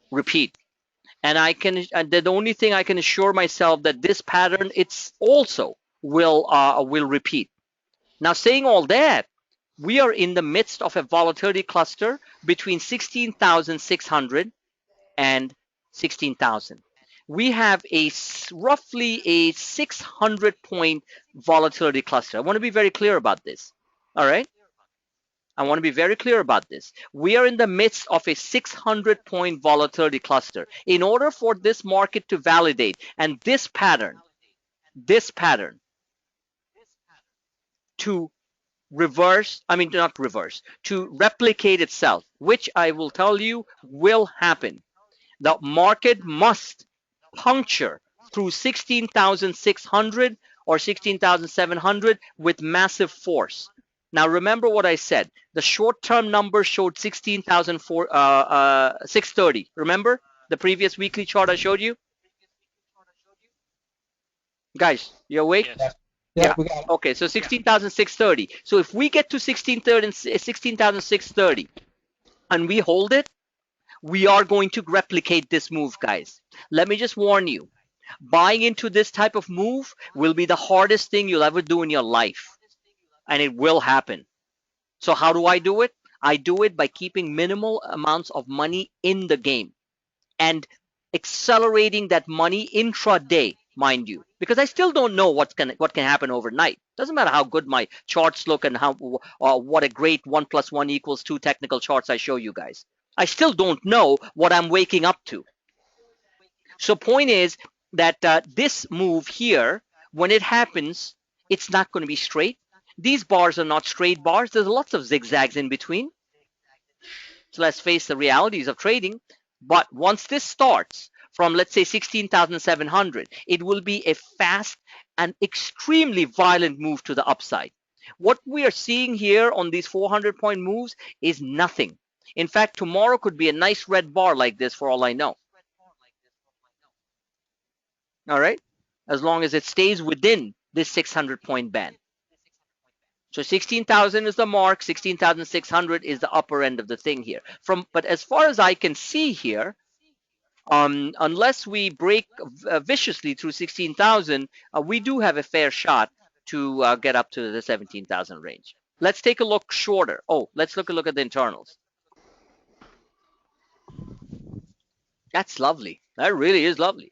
repeat, and the only thing I can assure myself that this pattern it's also will repeat. Now, saying all that, we are in the midst of a volatility cluster between 16,600 and 16,000. We have roughly a 600 point volatility cluster. I want to be very clear about this. All right. I want to be very clear about this. We are in the midst of a 600 point volatility cluster. In order for this market to validate and this pattern to to replicate itself, which I will tell you will happen. The market must puncture through 16,600 or 16,700 with massive force. Now, remember what I said. The short-term number showed 16,630. Remember the previous weekly chart I showed you? Guys, you awake? Yes. Yeah. We got it. Okay, so 16,630. So if we get to 16,630 and we hold it, we are going to replicate this move, guys. Let me just warn you. Buying into this type of move will be the hardest thing you'll ever do in your life. And it will happen. So how do I do it? I do it by keeping minimal amounts of money in the game and accelerating that money intraday, mind you, because I still don't know what can happen overnight. Doesn't matter how good my charts look and what a great 1 + 1 = 2 technical charts I show you guys. I still don't know what I'm waking up to. So point is that this move here, when it happens, it's not going to be straight. These bars are not straight bars. There's lots of zigzags in between. So let's face the realities of trading. But once this starts from, let's say, 16,700, it will be a fast and extremely violent move to the upside. What we are seeing here on these 400-point moves is nothing. In fact, tomorrow could be a nice red bar like this for all I know. All right, as long as it stays within this 600-point band. So 16,000 is the mark, 16,600 is the upper end of the thing here. But as far as I can see here, unless we break viciously through 16,000, we do have a fair shot to get up to the 17,000 range. Let's take a look shorter. Oh, let's look at the internals. That's lovely. That really is lovely.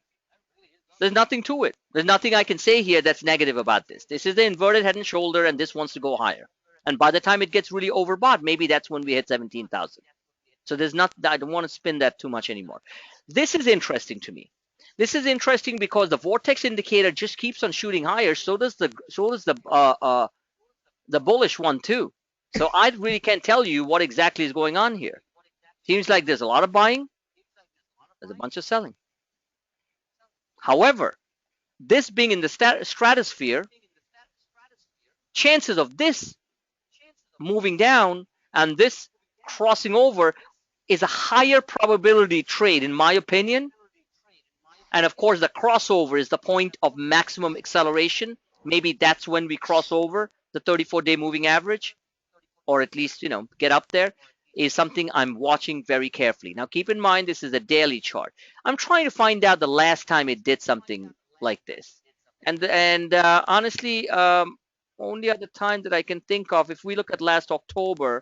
There's nothing to it. There's nothing I can say here that's negative about this. This is the inverted head and shoulder, and this wants to go higher. And by the time it gets really overbought, maybe that's when we hit 17,000. So I don't want to spin that too much anymore. This is interesting to me. This is interesting because the vortex indicator just keeps on shooting higher. So does the bullish one too. So I really can't tell you what exactly is going on here. Seems like there's a lot of buying. There's a bunch of selling. However, this being in the stratosphere, chances of this moving down and this crossing over is a higher probability trade, in my opinion. And of course, the crossover is the point of maximum acceleration. Maybe that's when we cross over the 34-day moving average, or at least, get up there, is something I'm watching very carefully. Now, keep in mind, this is a daily chart. I'm trying to find out the last time it did something like this. And honestly, only at the time that I can think of, if we look at last October,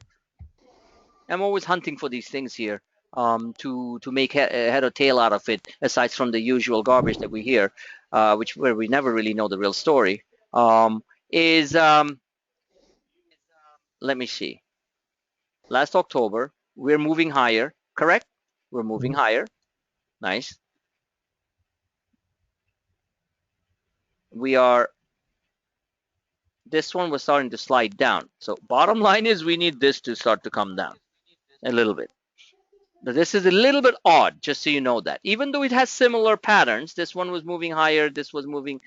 I'm always hunting for these things here. to make head or tail out of it, aside from the usual garbage that we hear, where we never really know the real story. Is Let me see. Last October, we're moving higher, correct? We're moving higher. Nice. We are, this one was starting to slide down. So bottom line is we need this to start to come down a little bit. But this is a little bit odd, just so you know that. Even though it has similar patterns, this one was moving higher, this was moving,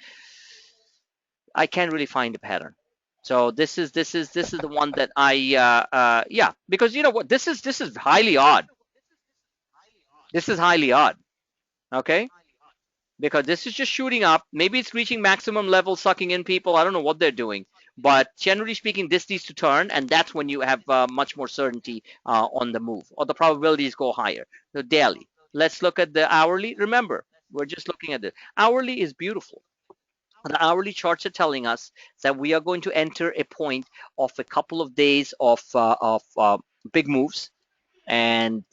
I can't really find a pattern. So this is the one that I yeah, because you know what, this is highly odd. This is highly odd. Okay? Because this is just shooting up. Maybe it's reaching maximum level, sucking in people. I don't know what they're doing. But generally speaking, this needs to turn, and that's when you have much more certainty on the move, or the probabilities go higher. The daily. Let's look at the hourly. Remember, we're just looking at the hourly is beautiful. The hourly charts are telling us that we are going to enter a point of a couple of days of big moves, and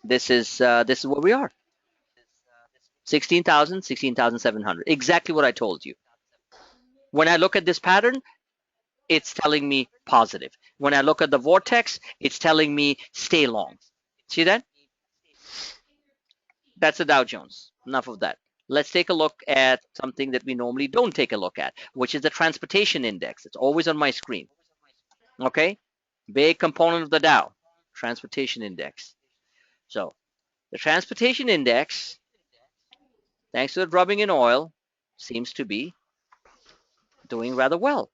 this is where we are. 16,000, 16,700. Exactly what I told you. When I look at this pattern, it's telling me positive. When I look at the vortex, it's telling me stay long. See that? That's the Dow Jones. Enough of that. Let's take a look at something that we normally don't take a look at, which is the transportation index. It's always on my screen. Okay? Big component of the Dow, transportation index. So the transportation index, thanks to the drubbing in oil, seems to be doing rather well.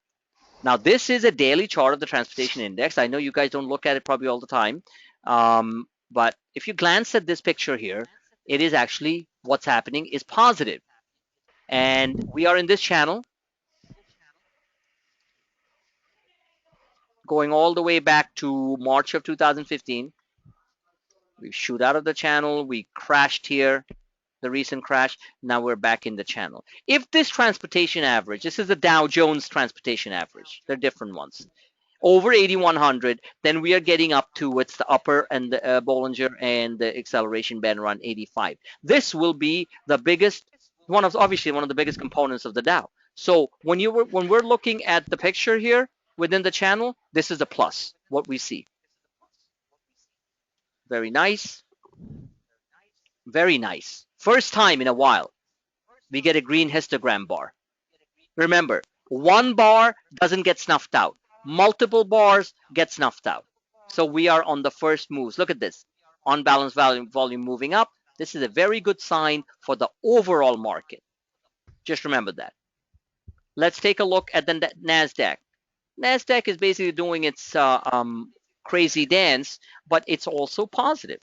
Now, this is a daily chart of the transportation index. I know you guys don't look at it probably all the time, but if you glance at this picture here, it is actually what's happening is positive. And we are in this channel going all the way back to March of 2015. We shoot out of the channel. We crashed here, the recent crash. Now we're back in the channel. If this transportation average, this is the Dow Jones transportation average. They're different ones. Over 8,100, then we are getting up towards the upper and the Bollinger and the acceleration band around 85. This will be the biggest, obviously one of the biggest components of the Dow. So when we're looking at the picture here within the channel, this is a plus, what we see. Very nice. Very nice. First time in a while, we get a green histogram bar. Remember, one bar doesn't get snuffed out. Multiple bars get snuffed out. So we are on the first moves. Look at this. On balance volume moving up. This is a very good sign for the overall market. Just remember that. Let's take a look at the NASDAQ. NASDAQ is basically doing its crazy dance, but it's also positive.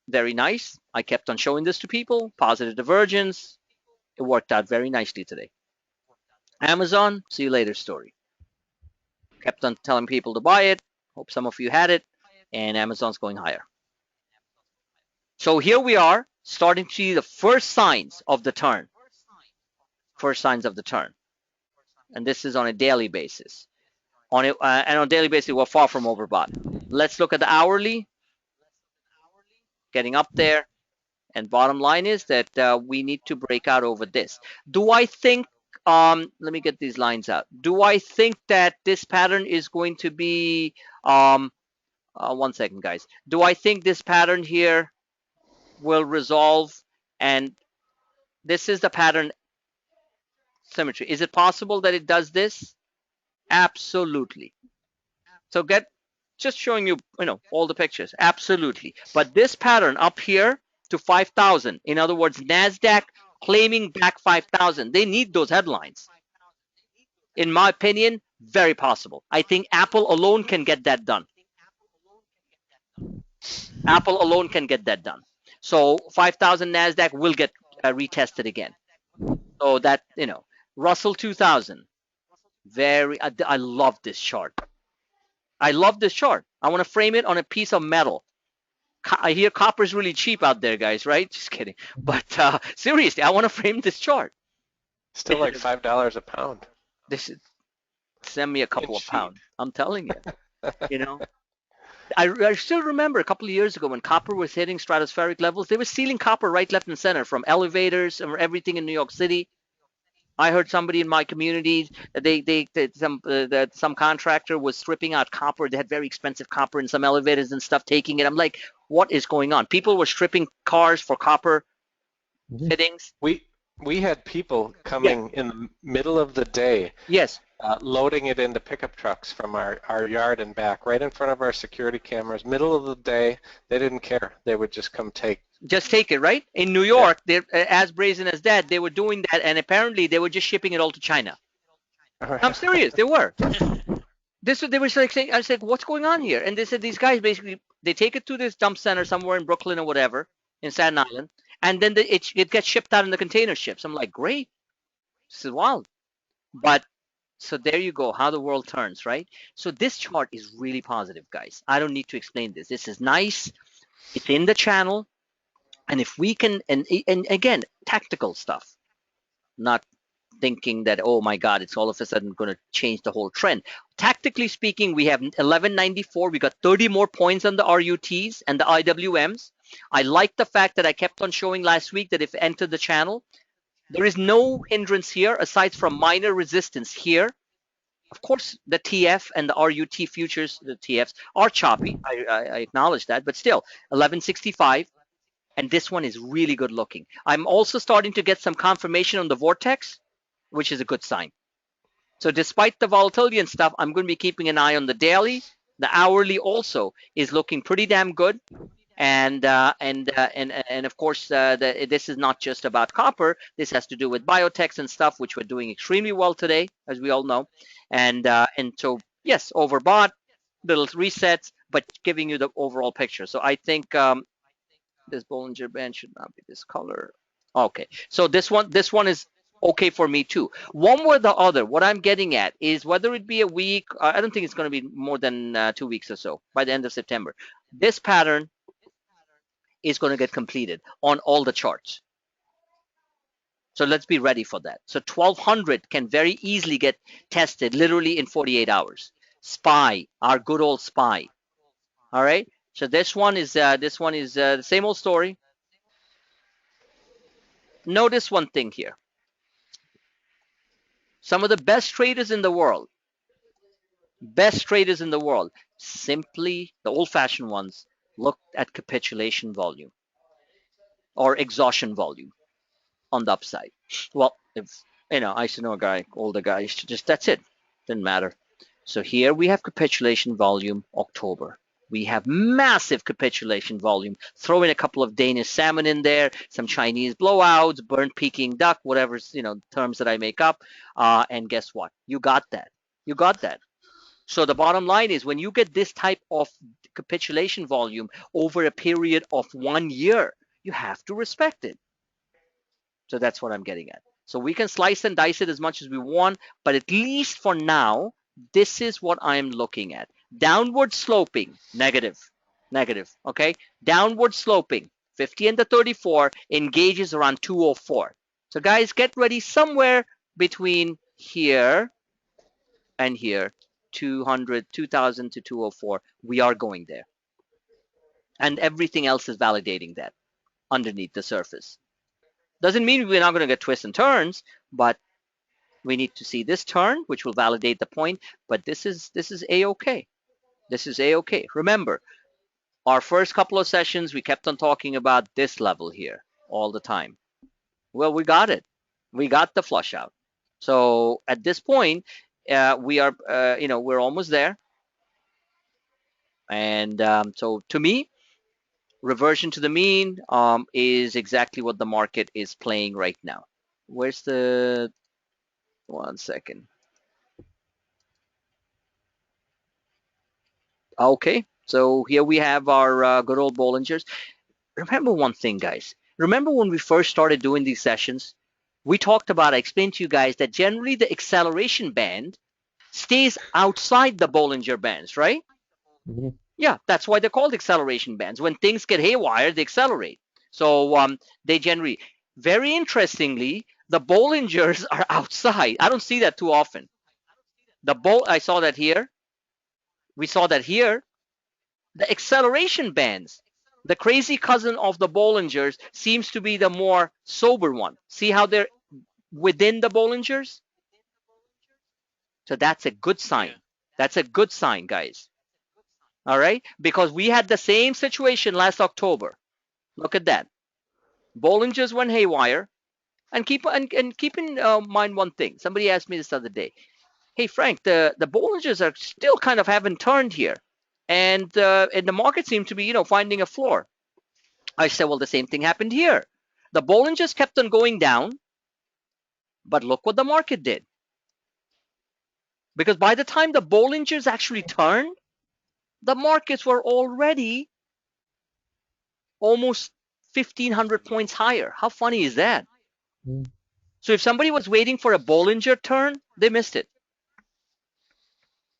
Very nice. I kept on showing this to people. Positive divergence. It worked out very nicely today. Amazon, see you later story. Kept on telling people to buy it. Hope some of you had it. And Amazon's going higher. So here we are starting to see the first signs of the turn. First signs of the turn. And this is on a daily basis. And on a daily basis, we're far from overbought. Let's look at the hourly. Getting up there. And bottom line is that we need to break out over this. Do I think, let me get these lines out. Do I think that this pattern is going to be, 1 second, guys. Do I think this pattern here will resolve? And this is the pattern symmetry. Is it possible that it does this? Absolutely. So just showing you, all the pictures. Absolutely. But this pattern up here to 5,000, in other words, NASDAQ claiming back 5,000, they need those headlines. In my opinion, very possible. I think Apple alone can get that done. Apple alone can get that done. So 5,000 NASDAQ will get retested again. So that, Russell 2000. I love this chart. I love this chart. I want to frame it on a piece of metal. I hear copper is really cheap out there, guys, right? Just kidding. But seriously, I want to frame this chart. Still like $5 a pound. Send me a couple of pounds. I'm telling you, I still remember a couple of years ago when copper was hitting stratospheric levels. They were stealing copper right, left, and center from elevators and everything in New York City. I heard somebody in my community that some contractor was stripping out copper. They had very expensive copper in some elevators and stuff, taking it. I'm like, what is going on? People were stripping cars for copper fittings. We had people Yeah. coming in the middle of the day, Yes. loading it into pickup trucks from our yard and back, right in front of our security cameras. Middle of the day, they didn't care. They would just come take. Just take it, right? In New Yeah. York, they're as brazen as that. They were doing that, and apparently they were just shipping it all to China. I'm serious. They were. They were like saying, I said, what's going on here? And they said these guys basically they take it to this dump center somewhere in Brooklyn or whatever in Staten Island, and then it gets shipped out in the container ships. I'm like, great. This is wild. But so there you go, how the world turns, right? So this chart is really positive, guys. I don't need to explain this. This is nice. It's in the channel, and if we can, and again, tactical stuff, not thinking that, oh my God, it's all of a sudden going to change the whole trend. Tactically speaking, we have 1194. We got 30 more points on the RUTs and the IWMs. I like the fact that I kept on showing last week that if entered the channel, there is no hindrance here aside from minor resistance here. Of course, the TF and the RUT futures, the TFs, are choppy. I acknowledge that, but still, 1165. And this one is really good looking. I'm also starting to get some confirmation on the vortex, which is a good sign. So despite the volatility and stuff, I'm going to be keeping an eye on the daily. The hourly also is looking pretty damn good. And of course, this is not just about copper. This has to do with biotechs and stuff, which we're doing extremely well today, as we all know. And so, yes, overbought, little resets, but giving you the overall picture. So I think this Bollinger Band should not be this color. Okay, so this one is okay for me too. One or the other. What I'm getting at is whether it be a week. I don't think it's going to be more than 2 weeks or so by the end of September. This pattern is going to get completed on all the charts. So let's be ready for that. So 1200 can very easily get tested literally in 48 hours. SPY, our good old SPY. All right. So this one is the same old story. Notice one thing here. Some of the best traders in the world, simply the old-fashioned ones, looked at capitulation volume or exhaustion volume on the upside. Well, if I used to know a guy, older guy, used to just that's it, didn't matter. So here we have capitulation volume October. We have massive capitulation volume. Throw in a couple of Danish salmon in there, some Chinese blowouts, burnt Peking duck, whatever terms that I make up, and guess what? You got that. You got that. So the bottom line is when you get this type of capitulation volume over a period of 1 year, you have to respect it. So that's what I'm getting at. So we can slice and dice it as much as we want, but at least for now, this is what I'm looking at. Downward sloping, negative, okay? Downward sloping, 50 and the 34 engages around 204. So guys, get ready somewhere between here and here, 200, 2000 to 204. We are going there. And everything else is validating that underneath the surface. Doesn't mean we're not going to get twists and turns, but we need to see this turn, which will validate the point. But this is a-okay. This is a-okay. Remember, our first couple of sessions, we kept on talking about this level here all the time. Well, we got it. We got the flush out. So at this point, we are, we're almost there. And so to me, reversion to the mean is exactly what the market is playing right now. Where's the 1 second? Okay, so here we have our good old Bollingers. Remember one thing, guys. Remember when we first started doing these sessions? We talked about, I explained to you guys that generally the acceleration band stays outside the Bollinger Bands, right? Mm-hmm. Yeah, that's why they're called acceleration bands. When things get haywire, they accelerate. So they generally, very interestingly, the Bollingers are outside. I don't see that too often. I saw that here. We saw that here. The acceleration bands, the crazy cousin of the Bollingers, seems to be the more sober one. See how they're within the Bollingers? So that's a good sign. That's a good sign, guys. All right, because we had the same situation last October. Look at that. Bollingers went haywire. And keep in mind one thing. Somebody asked me this other day. Hey Frank, the Bollingers are still kind of haven't turned here, and the market seemed to be finding a floor. I said, well, the same thing happened here. The Bollingers kept on going down, but look what the market did. Because by the time the Bollingers actually turned, the markets were already almost 1,500 points higher. How funny is that? Mm. So if somebody was waiting for a Bollinger turn, they missed it.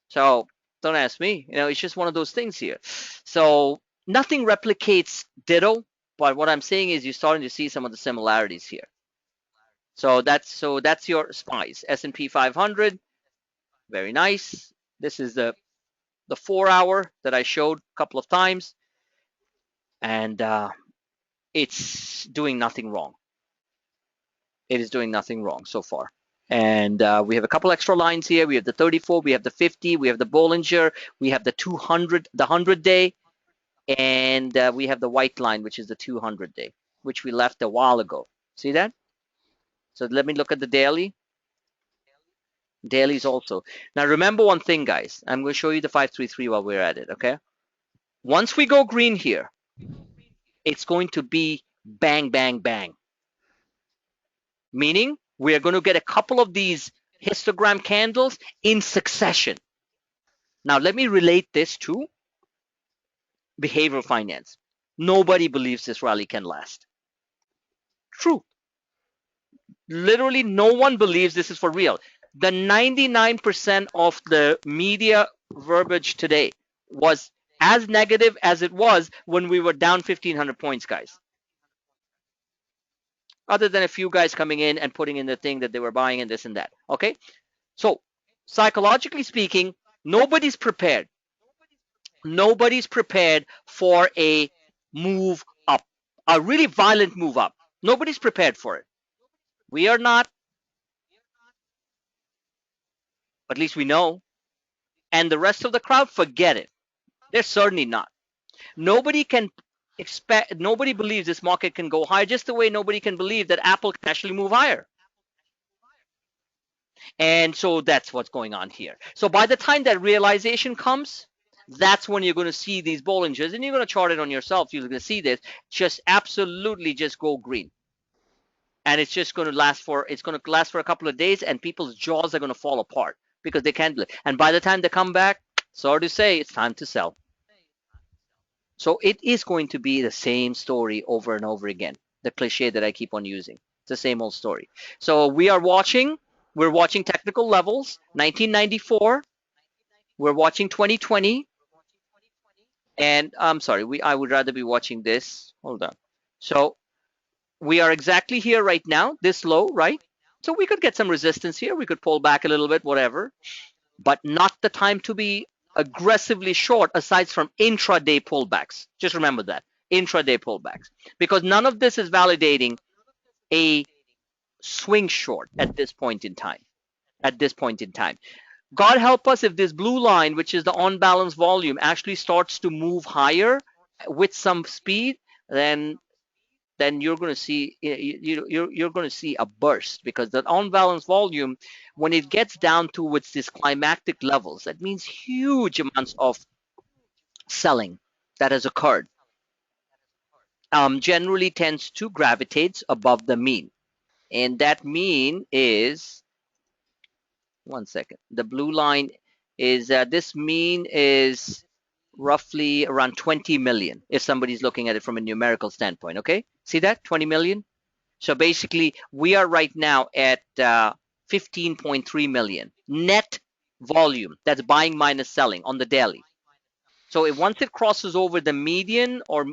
So don't ask me. It's just one of those things here. So nothing replicates ditto, but what I'm saying is you're starting to see some of the similarities here. So that's your SPYs. S&P 500, very nice. This is the 4 hour that I showed a couple of times, and it's doing nothing wrong. It is doing nothing wrong so far. And we have a couple extra lines here. We have the 34, we have the 50, we have the Bollinger, we have the 200, the 100-day, and we have the white line, which is the 200-day, which we left a while ago. See that? So let me look at the daily. Dailies also. Now remember one thing, guys. I'm going to show you the 533 while we're at it, okay? Once we go green here, it's going to be bang, bang, bang. Meaning we are going to get a couple of these histogram candles in succession. Now let me relate this to behavioral finance. Nobody believes this rally can last. True. Literally no one believes this is for real. The 99% of the media verbiage today was as negative as it was when we were down 1,500 points, guys. Other than a few guys coming in and putting in the thing that they were buying and this and that. Okay? So psychologically speaking, nobody's prepared. Nobody's prepared for a move up, a really violent move up. Nobody's prepared for it. We are not. At least we know. And the rest of the crowd, forget it. They're certainly not. Nobody can expect, nobody believes this market can go higher, just the way nobody can believe that Apple can actually move higher. And so that's what's going on here. So by the time that realization comes, that's when you're going to see these Bollingers, and you're going to chart it on yourself. You're going to see this just absolutely just go green. And it's just going to last for, a couple of days, and people's jaws are going to fall apart because they can't. And by the time they come back, sorry to say, it's time to sell. So it is going to be the same story over and over again. The cliche that I keep on using. It's the same old story. So we're watching technical levels, 1994. We're watching 2020. And I'm sorry, I would rather be watching this. Hold on. So we are exactly here right now, this low, right? So we could get some resistance here. We could pull back a little bit, whatever, but not the time to be aggressively short aside from intraday pullbacks. Just remember that, intraday pullbacks, because none of this is validating a swing short at this point in time. At this point in time. God help us if this blue line, which is the on balance volume, actually starts to move higher with some speed, then you're going to see you're going to see a burst, because the on balance volume, when it gets down to its climactic levels, that means huge amounts of selling that has occurred. Generally tends to gravitate above the mean, and that mean is, one second, the blue line is this mean is roughly around 20 million if somebody's looking at it from a numerical standpoint. Okay, see that 20 million? So basically we are right now at 15.3 million net volume. That's buying minus selling on the daily. So once it crosses over the median, or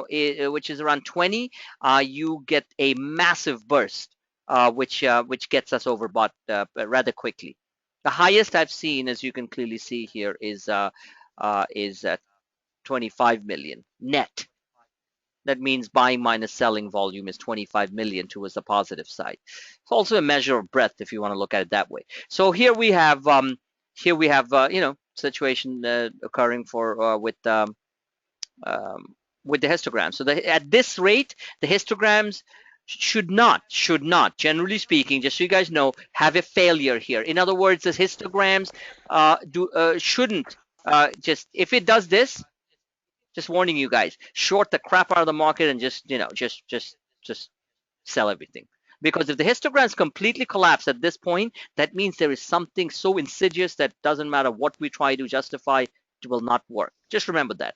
which is around 20, you get a massive burst, which gets us overbought rather quickly. The highest I've seen, as you can clearly see here, is 25 million net. That means buying minus selling volume is 25 million towards the positive side. It's also a measure of breadth if you want to look at it that way. So here we have you know, situation occurring for with the histogram. So at this rate, the histograms should not, generally speaking, just so you guys know, have a failure here. In other words, the histograms shouldn't just, if it does this, just warning you guys, short the crap out of the market and just, you know, just sell everything. Because if the histograms completely collapse at this point, that means there is something so insidious that doesn't matter what we try to justify, it will not work. Just remember that.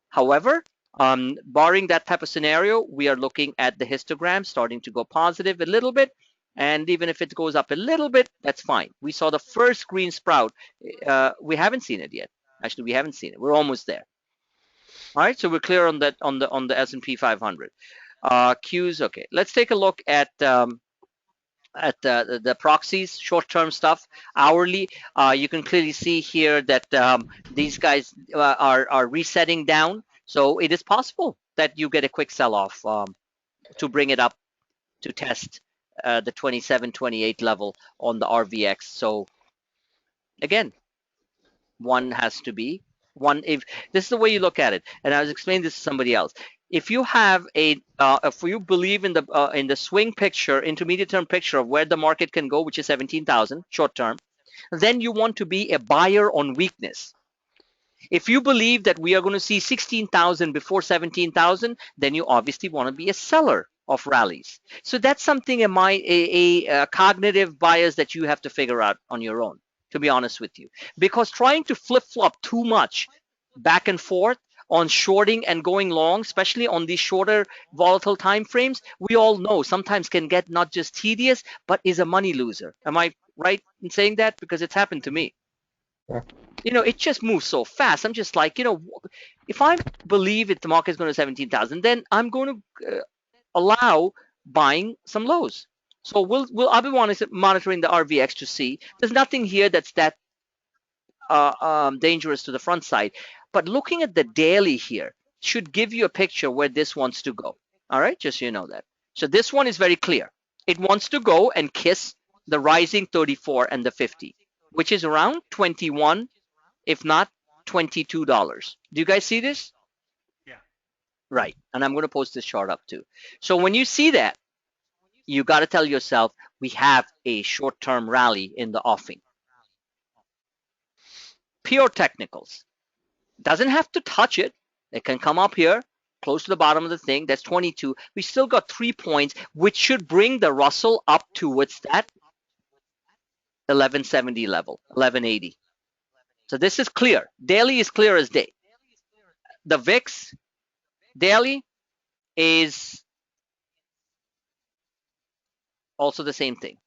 However, barring that type of scenario, we are looking at the histogram starting to go positive a little bit. And even if it goes up a little bit, that's fine. We saw the first green sprout. We haven't seen it yet. Actually, we haven't seen it. We're almost there. All right, so we're clear on that on the S&P 500. Qs, okay. Let's take a look at the proxies, short-term stuff, hourly. You can clearly see here that these guys are resetting down. So it is possible that you get a quick sell-off to bring it up to test the 27, 28 level on the RVX. So again, one has to be one. If this is the way you look at it, and I was explaining this to somebody else, if you have if you believe in the swing picture, intermediate term picture of where the market can go, which is 17,000 short term, then you want to be a buyer on weakness. If you believe that we are going to see 16,000 before 17,000, then you obviously want to be a seller of rallies. So that's something a cognitive bias that you have to figure out on your own, to be honest with you, because trying to flip-flop too much back and forth on shorting and going long, especially on these shorter volatile time frames, we all know sometimes can get not just tedious, but is a money loser. Am I right in saying that? Because it's happened to me. Yeah. You know, it just moves so fast. I'm just like, you know, if I believe the market is going to 17,000, then I'm going to allow buying some lows. So I'll be monitoring the RVX to see. There's nothing here that's that dangerous to the front side, but looking at the daily here should give you a picture where this wants to go. All right, just so you know that. So this one is very clear. It wants to go and kiss the rising 34 and the 50, which is around 21, if not $22. Do you guys see this? Yeah. Right. And I'm going to post this chart up too. So when you see that, you got to tell yourself we have a short-term rally in the offing. Pure technicals. Doesn't have to touch it. It can come up here, close to the bottom of the thing. That's 22. We still got 3 points, which should bring the Russell up towards that 1170 level, 1180. So this is clear. Daily is clear as day. The VIX daily is also the same thing.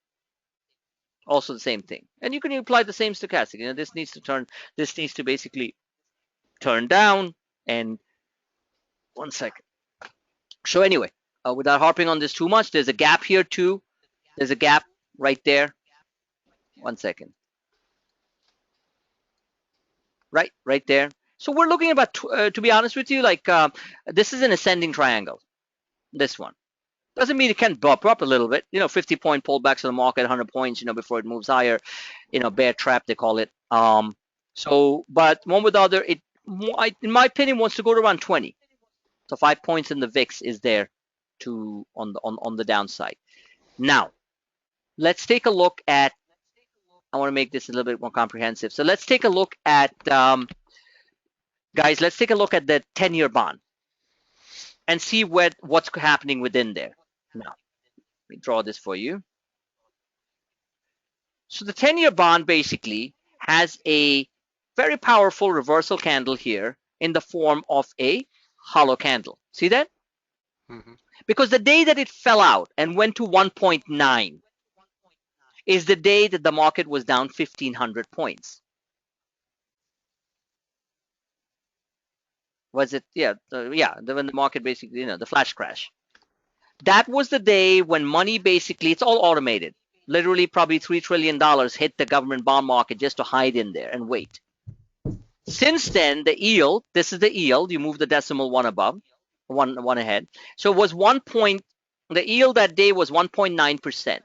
Also the same thing. And you can apply the same stochastic. You know, this needs to basically turn down. And 1 second. So anyway, without harping on this too much, there's a gap here too. There's a gap right there. 1 second. Right there. So we're looking about, to be honest with you, like this is an ascending triangle. This one. Doesn't mean it can't bump up a little bit. You know, 50-point pullbacks on the market, 100 points, you know, before it moves higher. You know, bear trap, they call it. So, but one with the other, it, in my opinion, wants to go to around 20. So 5 points in the VIX is there to on the downside. Now, let's take a look at, I want to make this a little bit more comprehensive. So let's take a look at, guys, let's take a look at the 10-year bond and see what's happening within there. Now, let me draw this for you. So the 10-year bond basically has a very powerful reversal candle here in the form of a hollow candle. See that? Mm-hmm. Because the day that it fell out and went to 1.9 is the day that the market was down 1,500 points. Was it? Yeah, when the market basically, you know, the flash crash. That was the day when money basically, it's all automated. Literally probably $3 trillion hit the government bond market just to hide in there and wait. Since then, the yield, this is the yield, you move the decimal one above, one ahead. So it was the yield that day was 1.9%.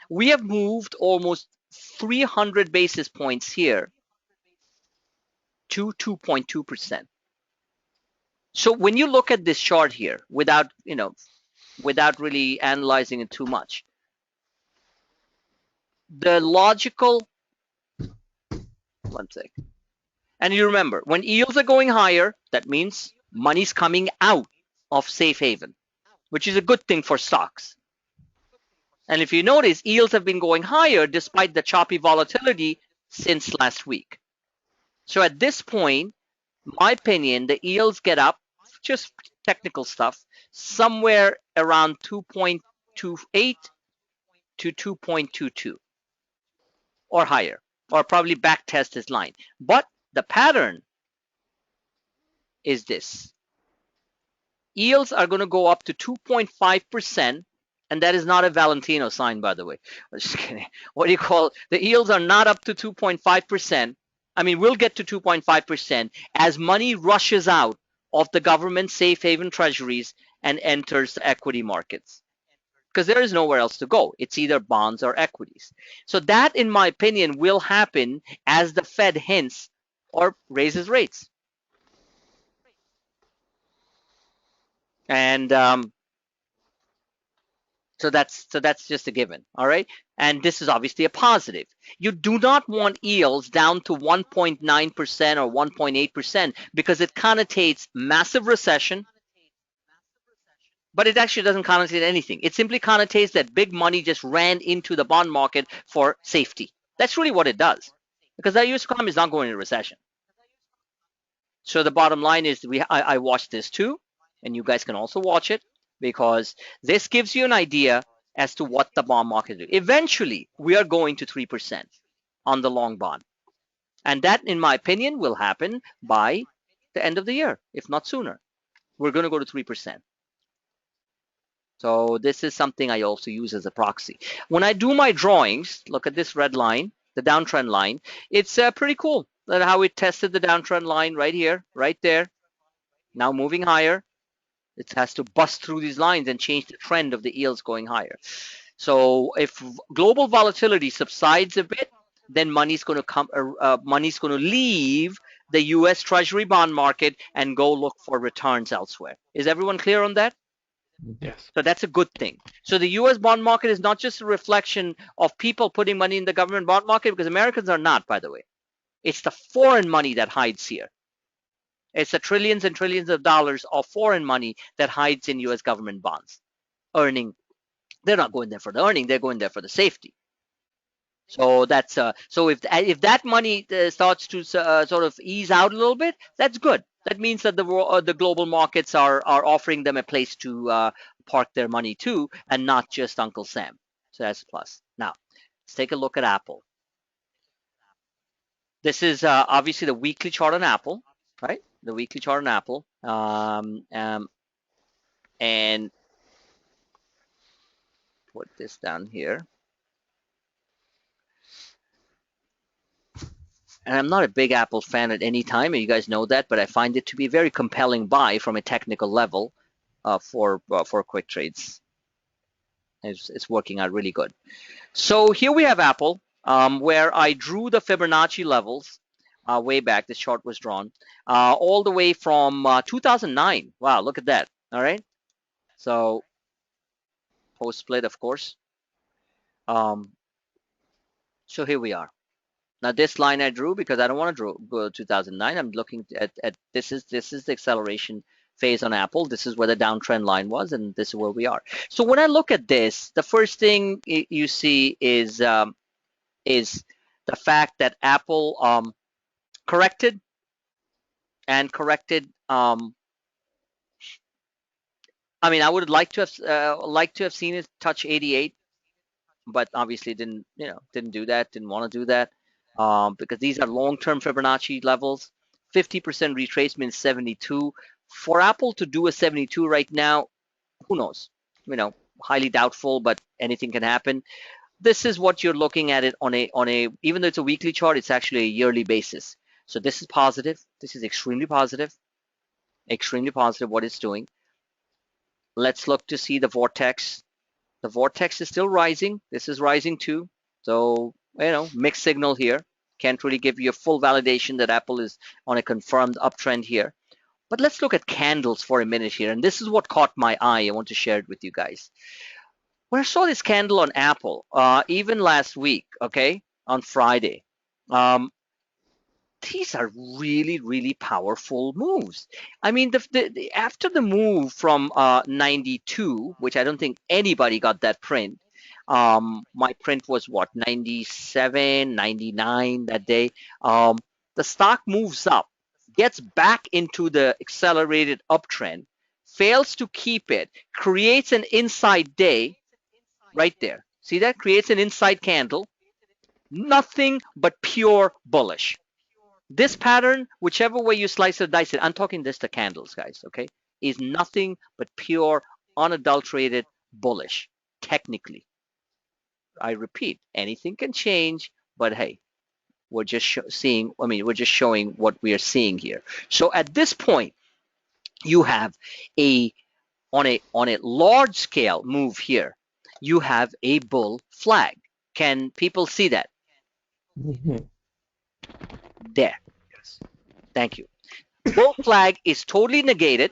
We have moved almost 300 basis points here to 2.2%. So when you look at this chart here, without really analyzing it too much, the logical, one sec. And you remember, when yields are going higher, that means money's coming out of safe haven, which is a good thing for stocks. And if you notice, yields have been going higher despite the choppy volatility since last week. So at this point, my opinion, the yields get up, just technical stuff, somewhere around 2.28 to 2.22 or higher, or probably back test this line. But the pattern is this. Yields are going to go up to 2.5%, and that is not a Valentino sign, by the way. I'm just kidding. What do you call the yields are not up to 2.5%. I mean, we'll get to 2.5% as money rushes out of the government safe haven treasuries and enters the equity markets, because there is nowhere else to go. It's either bonds or equities. So that, in my opinion, will happen as the Fed hints or raises rates. And so that's just a given. All right. And this is obviously a positive. You do not want yields down to 1.9% or 1.8% because it connotates massive recession, but it actually doesn't connotate anything. It simply connotates that big money just ran into the bond market for safety. That's really what it does, because the U.S. economy is not going into recession. So the bottom line is I watched this too, and you guys can also watch it, because this gives you an idea as to what the bond market is. Eventually, we are going to 3% on the long bond. And that, in my opinion, will happen by the end of the year, if not sooner. We're going to go to 3%. So this is something I also use as a proxy. When I do my drawings, look at this red line, the downtrend line. It's pretty cool how it tested the downtrend line right here, right there. Now moving higher. It has to bust through these lines and change the trend of the yields going higher. So if global volatility subsides a bit, then money's going to leave the U.S. Treasury bond market and go look for returns elsewhere. Is everyone clear on that? Yes. So that's a good thing. So the U.S. bond market is not just a reflection of people putting money in the government bond market, because Americans are not, by the way. It's the foreign money that hides here. It's the trillions and trillions of dollars of foreign money that hides in U.S. government bonds, earning. They're not going there for the earning; they're going there for the safety. So that's so if that money starts to sort of ease out a little bit, that's good. That means that the global markets are offering them a place to park their money too, and not just Uncle Sam. So that's a plus. Now, let's take a look at Apple. This is obviously the weekly chart on Apple, right? The weekly chart on Apple, and put this down here. And I'm not a big Apple fan at any time, and you guys know that, but I find it to be a very compelling buy from a technical level for quick trades. It's working out really good. So here we have Apple, where I drew the Fibonacci levels way back. This chart was drawn all the way from 2009. Wow, look at that. All right. So post split, of course. So here we are. Now this line I drew because I don't want to go to 2009. I'm looking at this is the acceleration phase on Apple. This is where the downtrend line was, and this is where we are. So when I look at this, the first thing you see is the fact that Apple corrected and corrected. I mean, I would like to have seen it touch 88, but obviously didn't do that. Didn't want to do that. Because these are long-term Fibonacci levels. 50% retracement is 72. For Apple to do a 72 right now, who knows? Highly doubtful, but anything can happen. This is what you're looking at it on a even though it's a weekly chart, it's actually a yearly basis. So this is positive. This is extremely positive what it's doing. Let's look to see the vortex. The vortex is still rising. This is rising too. So, mixed signal here. Can't really give you a full validation that Apple is on a confirmed uptrend here. But let's look at candles for a minute here. And this is what caught my eye. I want to share it with you guys. When I saw this candle on Apple, even last week, okay, on Friday, these are really, really powerful moves. I mean, after the move from 92, which I don't think anybody got that print. My print was what, 97, 99 that day. The stock moves up, gets back into the accelerated uptrend, fails to keep it, creates an inside day right there. See that? Creates an inside candle. Nothing but pure bullish. This pattern, whichever way you slice or dice it, I'm talking this to candles, guys, okay, is nothing but pure, unadulterated bullish, technically. I repeat, anything can change, but hey, we're just we're just showing what we are seeing here. So at this point, you have on a large scale move here, you have a bull flag. Can people see that? There. Yes. Thank you. Bull flag is totally negated,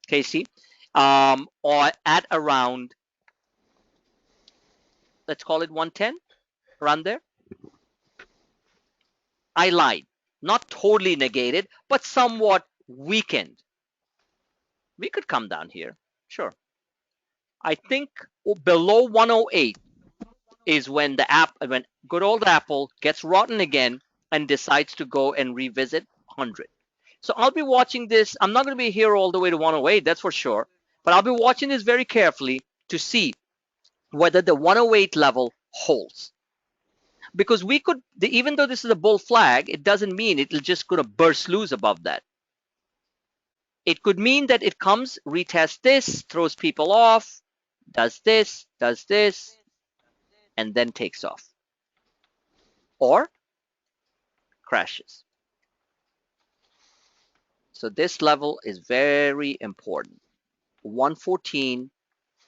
Casey, or at around, let's call it 110, around there. I lied. Not totally negated, but somewhat weakened. We could come down here, sure. I think below 108 is when when good old Apple gets rotten again and decides to go and revisit 100. So I'll be watching this. I'm not going to be here all the way to 108, that's for sure. But I'll be watching this very carefully to see whether the 108 level holds. Because we could, even though this is a bull flag, it doesn't mean it's just going to burst loose above that. It could mean that it comes, retests this, throws people off, does this, and then takes off. Or crashes. So this level is very important. 114,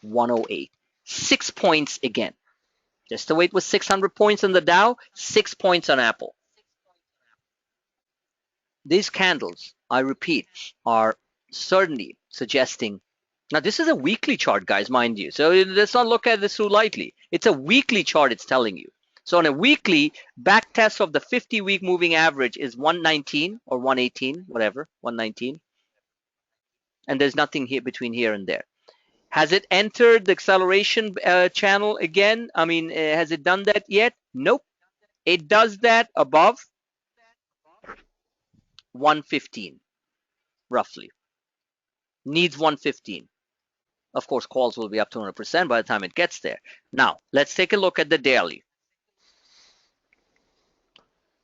108. 6 points again. Just the way it was 600 points on the Dow, 6 points on Apple. These candles, I repeat, are certainly suggesting. Now, this is a weekly chart, guys, mind you. So let's not look at this too lightly. It's a weekly chart, it's telling you. So on a weekly, back test of the 50-week moving average is 119 or 118, whatever, 119. And there's nothing here between here and there. Has it entered the acceleration channel again? I mean, has it done that yet? Nope. It does that above 115, roughly. Needs 115. Of course, calls will be up to 100% by the time it gets there. Now, let's take a look at the daily.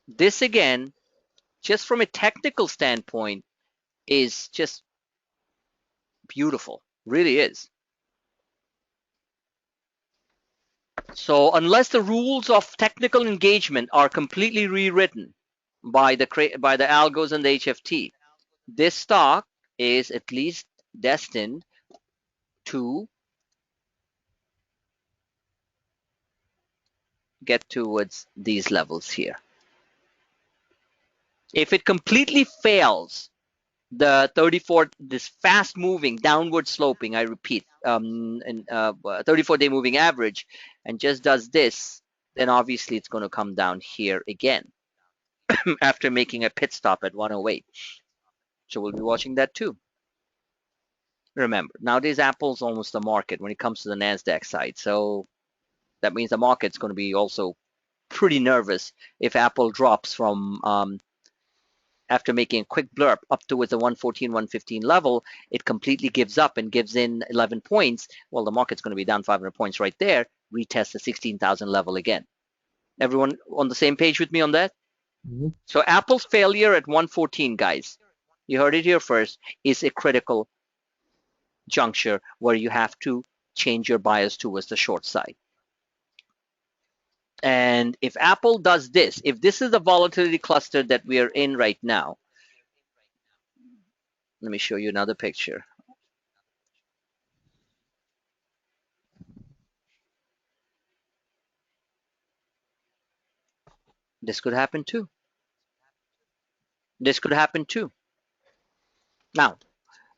This, again, just from a technical standpoint, is just beautiful. Really is. So unless the rules of technical engagement are completely rewritten by the algos and the HFT, this stock is at least destined to get towards these levels here. If it completely fails the 34, this fast moving downward sloping, I repeat, 34-day moving average, and just does this, then obviously it's going to come down here again after making a pit stop at 108. So we'll be watching that too. Remember, nowadays Apple's almost the market when it comes to the NASDAQ side. So that means the market's going to be also pretty nervous if Apple drops from, after making a quick blurb up towards the 114, 115 level, it completely gives up and gives in 11 points. Well, the market's going to be down 500 points right there, retest the 16,000 level again. Everyone on the same page with me on that? Mm-hmm. So Apple's failure at 114, guys, you heard it here first, is a critical juncture where you have to change your bias towards the short side. And if Apple does this, if this is the volatility cluster that we are in right now, let me show you another picture. This could happen too. This could happen too. Now,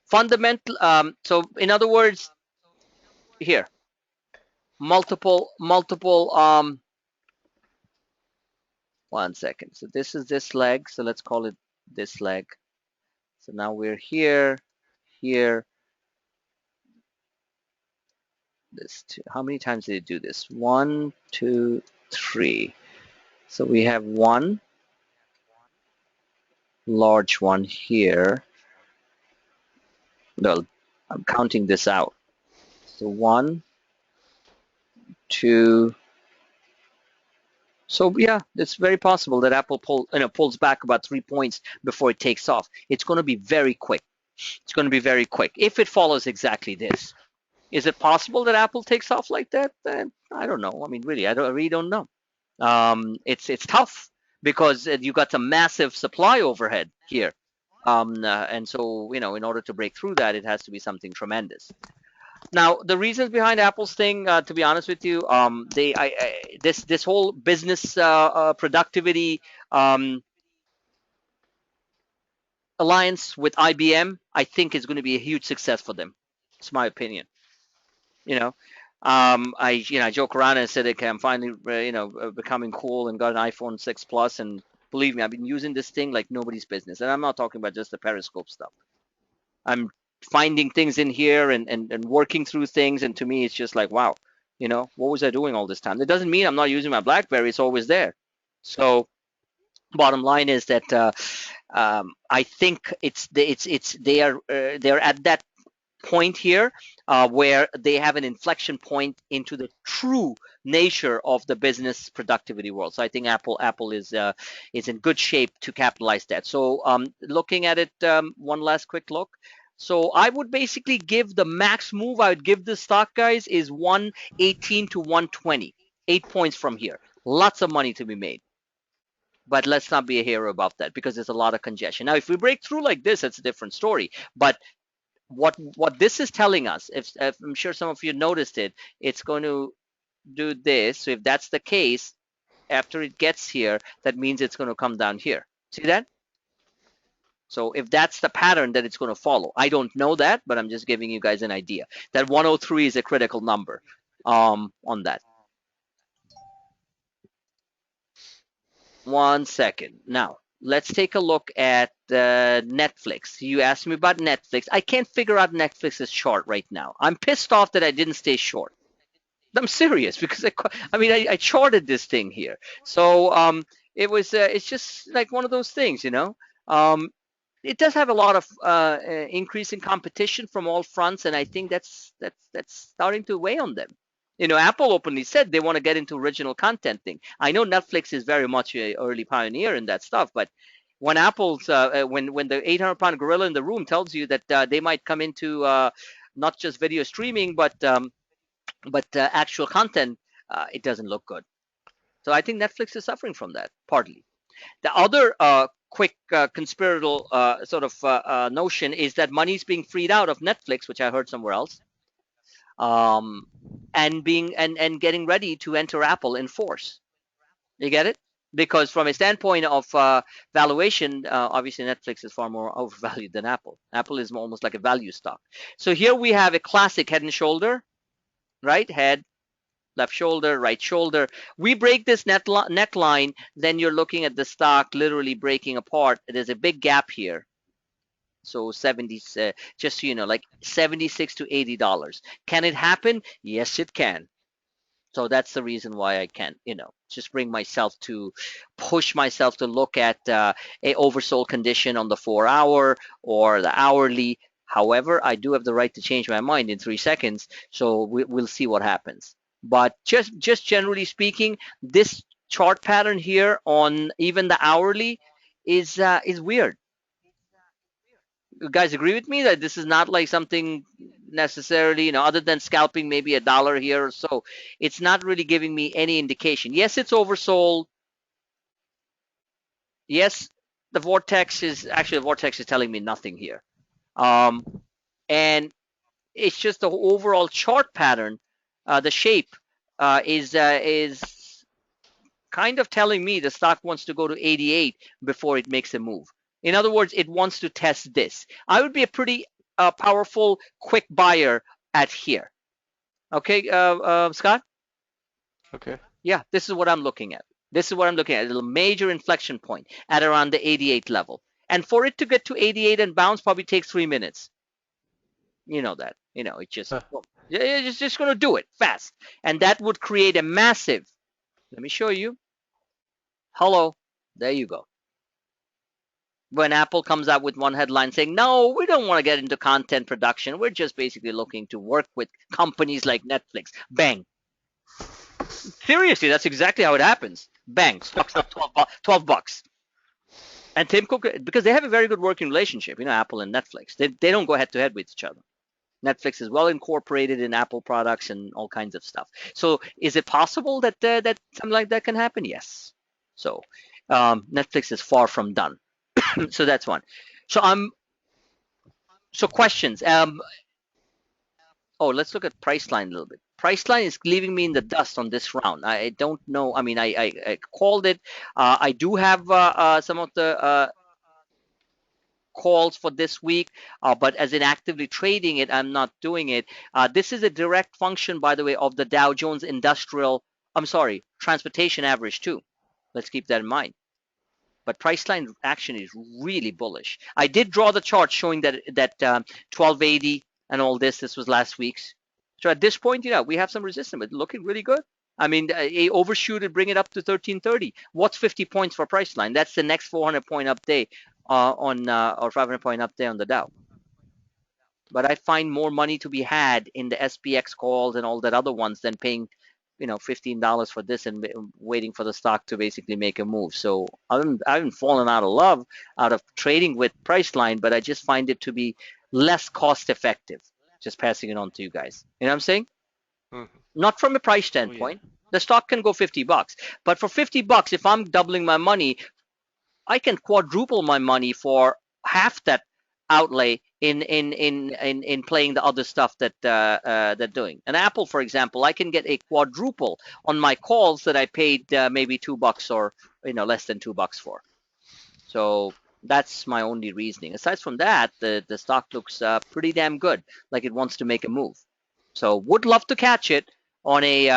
fundamental, so in other words, here, multiple, one second. So this is this leg. So let's call it this leg. So now we're here, here, this two. How many times did it do this? 1, 2, 3. So we have one large one here. Well, I'm counting this out. So 1, 2. So yeah, it's very possible that Apple pulls back about 3 points before it takes off. It's going to be very quick. It's going to be very quick if it follows exactly this. Is it possible that Apple takes off like that? I don't know. I mean, really, I really don't know. It's tough because you got some massive supply overhead here, and so in order to break through that, it has to be something tremendous. Now, the reasons behind Apple's thing, to be honest with you, this whole business productivity alliance with IBM, I think is going to be a huge success for them. It's my opinion. I joke around and said, okay, I'm finally becoming cool and got an iPhone 6 Plus, and believe me, I've been using this thing like nobody's business. And I'm not talking about just the Periscope stuff. I'm finding things in here and working through things, and to me, it's just like, wow, what was I doing all this time? It doesn't mean I'm not using my BlackBerry; it's always there. So, bottom line is that I think they're at that point here where they have an inflection point into the true nature of the business productivity world. So I think Apple is in good shape to capitalize that. So looking at it, one last quick look. So I would basically give the max move I would give the stock, guys, is 118 to 120, 8 points from here. Lots of money to be made. But let's not be a hero about that because there's a lot of congestion. Now, if we break through like this, it's a different story. But what this is telling us, if I'm sure some of you noticed it, it's going to do this. So if that's the case, after it gets here, that means it's going to come down here. See that? So if that's the pattern that it's going to follow, I don't know that, but I'm just giving you guys an idea. That 103 is a critical number on that. One second. Now, let's take a look at Netflix. You asked me about Netflix. I can't figure out Netflix's chart right now. I'm pissed off that I didn't stay short. I'm serious because I charted this thing here. So it's just like one of those things, it does have a lot of increase in competition from all fronts, and I think that's starting to weigh on them. Apple openly said they want to get into original content thing. I know Netflix is very much an early pioneer in that stuff, but when Apple's when the 800-pound gorilla in the room tells you that they might come into not just video streaming but actual content, it doesn't look good. So I think Netflix is suffering from that partly. The other quick conspiratorial sort of notion is that money's being freed out of Netflix, which I heard somewhere else, and getting ready to enter Apple in force. You get it? Because from a standpoint of valuation, obviously Netflix is far more overvalued than Apple. Apple is almost like a value stock. So here we have a classic head and shoulder, right? Head, left shoulder, right shoulder. We break this neckline, then you're looking at the stock literally breaking apart. There's a big gap here. So 70, just so you know, like $76 to $80. Can it happen? Yes, it can. So that's the reason why I can't, just push myself to look at a oversold condition on the 4-hour or the hourly. However, I do have the right to change my mind in 3 seconds. So we'll see what happens. But just generally speaking, this chart pattern here on even the hourly is weird. You guys agree with me that this is not like something necessarily, other than scalping maybe $1 here or so. It's not really giving me any indication. Yes, it's oversold. Yes, the vortex is telling me nothing here. And it's just the overall chart pattern, the shape is kind of telling me the stock wants to go to 88 before it makes a move. In other words, it wants to test this. I would be a pretty powerful, quick buyer at here. Okay, Scott? Okay. Yeah, this is what I'm looking at. This is what I'm looking at, a major inflection point at around the 88 level. And for it to get to 88 and bounce probably takes 3 minutes. You know that. It's just, it's just going to do it fast. And that would create a massive, let me show you. Hello, there you go. When Apple comes out with one headline saying, no, we don't want to get into content production. We're just basically looking to work with companies like Netflix. Bang. Seriously, that's exactly how it happens. Bang, stock's up 12 bucks. And Tim Cook, because they have a very good working relationship, Apple and Netflix. They don't go head to head with each other. Netflix is well incorporated in Apple products and all kinds of stuff. So is it possible that that something like that can happen? Yes. So Netflix is far from done. So that's one. So questions. Let's look at Priceline a little bit. Priceline is leaving me in the dust on this round. I don't know. I mean, I called it. I do have some of the calls for this week, but as in actively trading it, I'm not doing it. This is a direct function, by the way, of the Dow Jones Transportation Average too. Let's keep that in mind. But Priceline action is really bullish. I did draw the chart showing that 1280 and all this. This was last week's. So at this point, we have some resistance. It's looking really good. I mean, a overshoot and bring it up to 1330. What's 50 points for Priceline? That's the next 400 point up day or 500 point up day on the Dow. But I find more money to be had in the SPX calls and all that other ones than paying $15 for this and waiting for the stock to basically make a move. So I haven't fallen out of love out of trading with Priceline, but I just find it to be less cost effective. Just passing it on to you guys. You know what I'm saying? Mm-hmm. Not from a price standpoint. Oh, yeah. The stock can go $50, but for $50, if I'm doubling my money, I can quadruple my money for half that outlay in playing the other stuff that they're doing. And Apple, for example, I can get a quadruple on my calls that I paid maybe $2 or less than $2 for. So that's my only reasoning. Aside from that, the stock looks pretty damn good, like it wants to make a move. So would love to catch it on a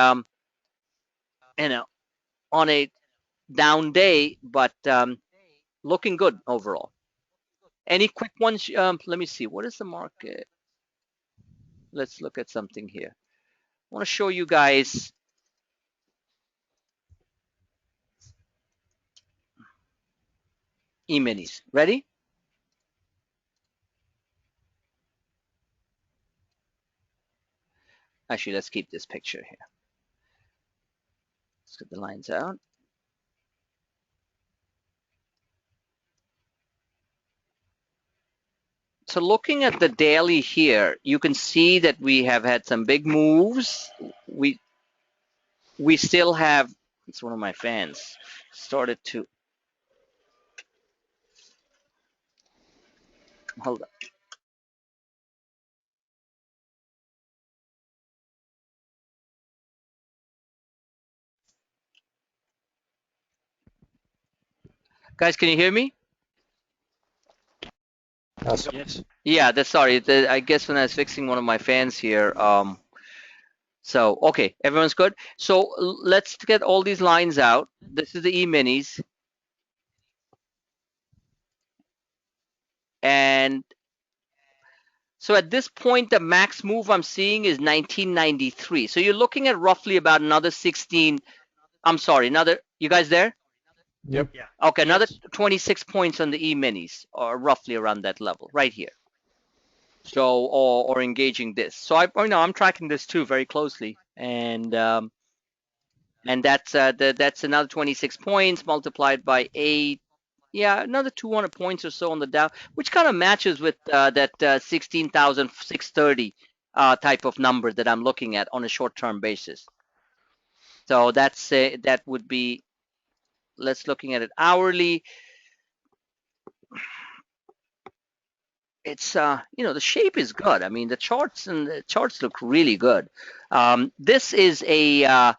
on a down day, but looking good overall. Any quick ones? Let me see. What is the market? Let's look at something here. I want to show you guys. E-minis. Ready? Actually, let's keep this picture here. Let's get the lines out. So looking at the daily here, you can see that we have had some big moves. We still have, it's one of my fans, started to, hold on. Guys, can you hear me? Yes. Yeah, sorry. I guess when I was fixing one of my fans here, so, okay, everyone's good. So let's get all these lines out. This is the E-minis. And so at this point, the max move I'm seeing is 1993. So you're looking at roughly about another 16. I'm sorry, you guys there? Yep. Yeah. Okay, another 26 points on the E-minis, or roughly around that level, right here. So, or engaging this. So I'm tracking this too very closely, and that's another 26 points multiplied by 8. Yeah, another 200 points or so on the Dow, which kind of matches with that 16,630 type of number that I'm looking at on a short-term basis. So that's that would be, let's looking at it hourly. It's the shape is good. I mean, the charts look really good. This is a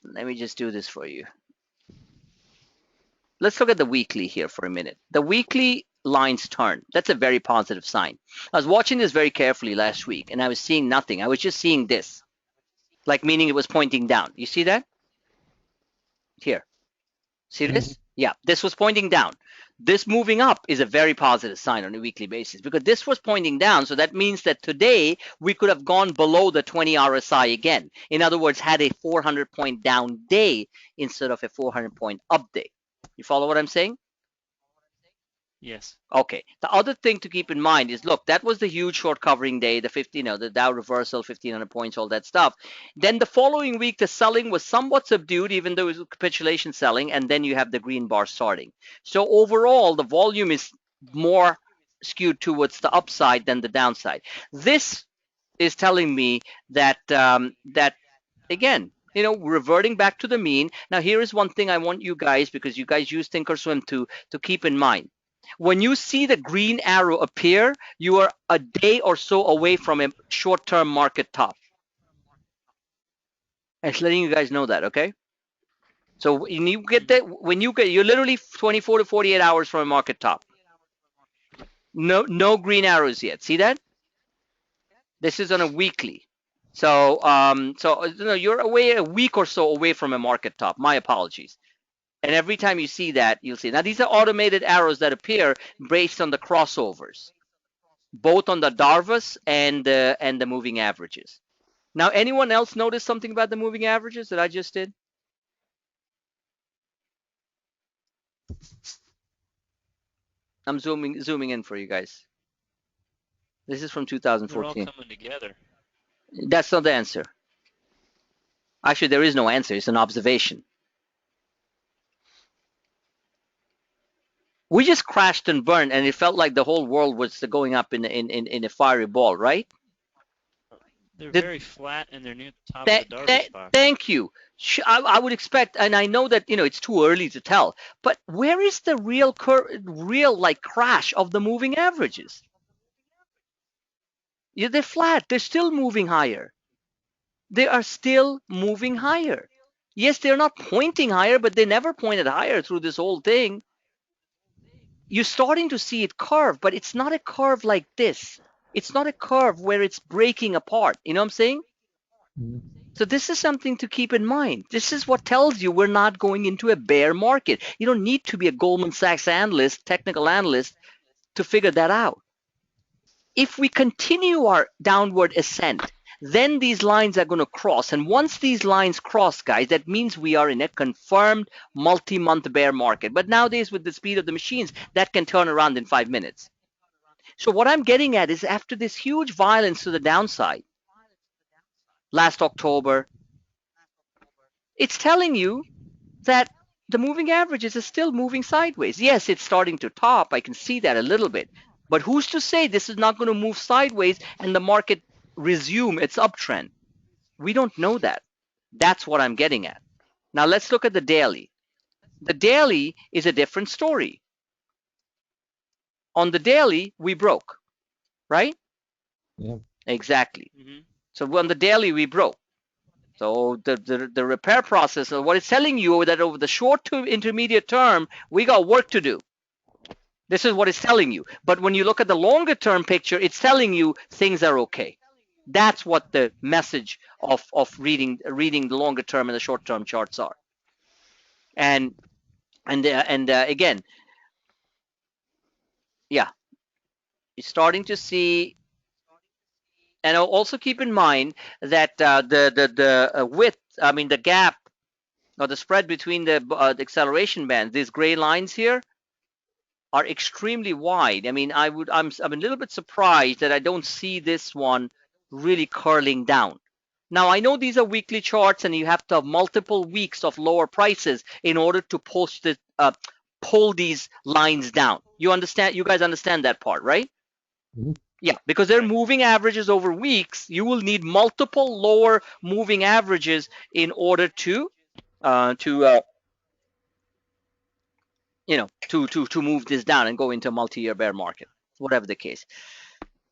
let me just do this for you. Let's look at the weekly here for a minute. The weekly lines turn. That's a very positive sign. I was watching this very carefully last week, and I was seeing nothing. I was just seeing this, like meaning it was pointing down. You see that? Here. See this? Yeah, this was pointing down. This moving up is a very positive sign on a weekly basis because this was pointing down. So that means that today we could have gone below the 20 RSI again. In other words, had a 400-point down day instead of a 400-point up day. You follow what I'm saying? Yes. Okay. The other thing to keep in mind is, look, that was the huge short covering day, the 50, the Dow reversal, 1,500 points, all that stuff. Then the following week, the selling was somewhat subdued, even though it was capitulation selling, and then you have the green bar starting. So overall, the volume is more skewed towards the upside than the downside. This is telling me that that again, reverting back to the mean. Now, here is one thing I want you guys, because you guys use Thinkorswim to keep in mind. When you see the green arrow appear, you are a day or so away from a short-term market top. And it's letting you guys know that, okay? So when you get that, you're literally 24 to 48 hours from a market top. No green arrows yet. See that? This is on a weekly. So you're away a week or so away from a market top. My apologies. And every time you see that, you'll see. Now, these are automated arrows that appear based on the crossovers, both on the Darvas and the moving averages. Now, anyone else notice something about the moving averages that I just did? I'm zooming in for you guys. This is from 2014. They're all coming together. That's not the answer. Actually, there is no answer. It's an observation. We just crashed and burned, and it felt like the whole world was going up in a fiery ball, right? They're very flat, and they're near the top of the Darvas bar. Thank you. I would expect, and I know that it's too early to tell, but where is the real crash of the moving averages? Yeah, they're flat. They're still moving higher. They are still moving higher. Yes, they're not pointing higher, but they never pointed higher through this whole thing. You're starting to see it curve, but it's not a curve like this. It's not a curve where it's breaking apart. You know what I'm saying? So this is something to keep in mind. This is what tells you we're not going into a bear market. You don't need to be a Goldman Sachs analyst, technical analyst, to figure that out. If we continue our downward ascent, then these lines are going to cross. And once these lines cross, guys, that means we are in a confirmed multi-month bear market. But nowadays, with the speed of the machines, that can turn around in 5 minutes. So what I'm getting at is, after this huge violence to the downside last October, it's telling you that the moving averages are still moving sideways. Yes, it's starting to top. I can see that a little bit. But who's to say this is not going to move sideways and the market resume its uptrend? We don't know that. That's what I'm getting at. Now let's look at the daily. The daily is a different story. On the daily, we broke, right? Yeah. Exactly. Mm-hmm. So on the daily, we broke. So the repair process, what it's telling you that over the short to intermediate term, we got work to do. This is what it's telling you. But when you look at the longer term picture, it's telling you things are okay. That's what the message of reading the longer term and the short term charts are. And again, yeah, you're starting to see. And also keep in mind that the width, I mean the gap or the spread between the acceleration bands, these gray lines here, are extremely wide. I mean, I'm a little bit surprised that I don't see this one really curling down. Now, I know these are weekly charts, and you have to have multiple weeks of lower prices in order to pull these lines down. You understand? You guys understand that part, right? Mm-hmm. Yeah, because they're moving averages over weeks. You will need multiple lower moving averages in order to to move this down and go into a multi-year bear market, whatever the case.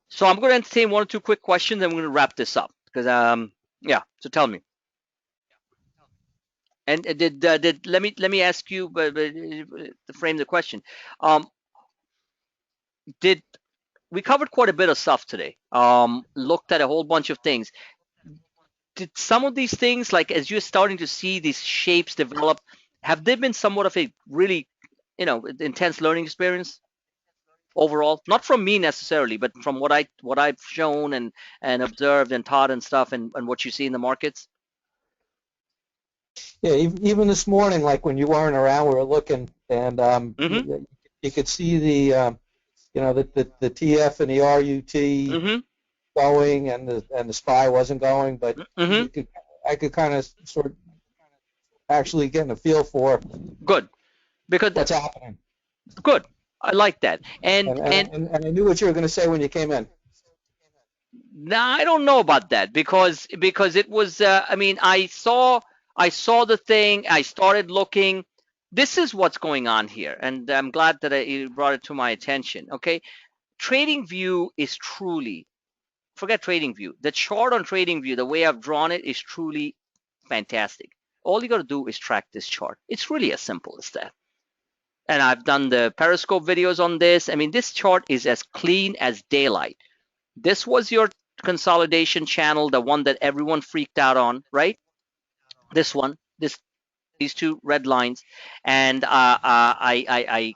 So I'm going to entertain one or two quick questions, and we're going to wrap this up because yeah. So tell me. And did let me ask you, to frame the question. Um, did we covered quite a bit of stuff today? Looked at a whole bunch of things. Did some of these things, like as you're starting to see these shapes develop, have they been somewhat of a really, intense learning experience overall? Not from me necessarily, but from what I've shown and observed and taught and stuff, and what you see in the markets. Yeah, even this morning, like when you weren't around, we were looking, and Mm-hmm. you could see the TF and the RUT Mm-hmm. going, and the SPY wasn't going, but Mm-hmm. I could kind of sort of actually get a feel for Good, because what's happening. good. I like that. And And and and, and I knew what you were going to say when you came in. Nah, I don't know about that because it was. I mean, I saw the thing. I started looking. This is what's going on here, and I'm glad that you brought it to my attention. Okay, TradingView is truly, forget TradingView. The chart on TradingView, the way I've drawn it, is truly fantastic. All you got to do is track this chart. It's really as simple as that. And I've done the Periscope videos on this. I mean, this chart is as clean as daylight. This was your consolidation channel, the one that everyone freaked out on, right? This one, these two red lines, and I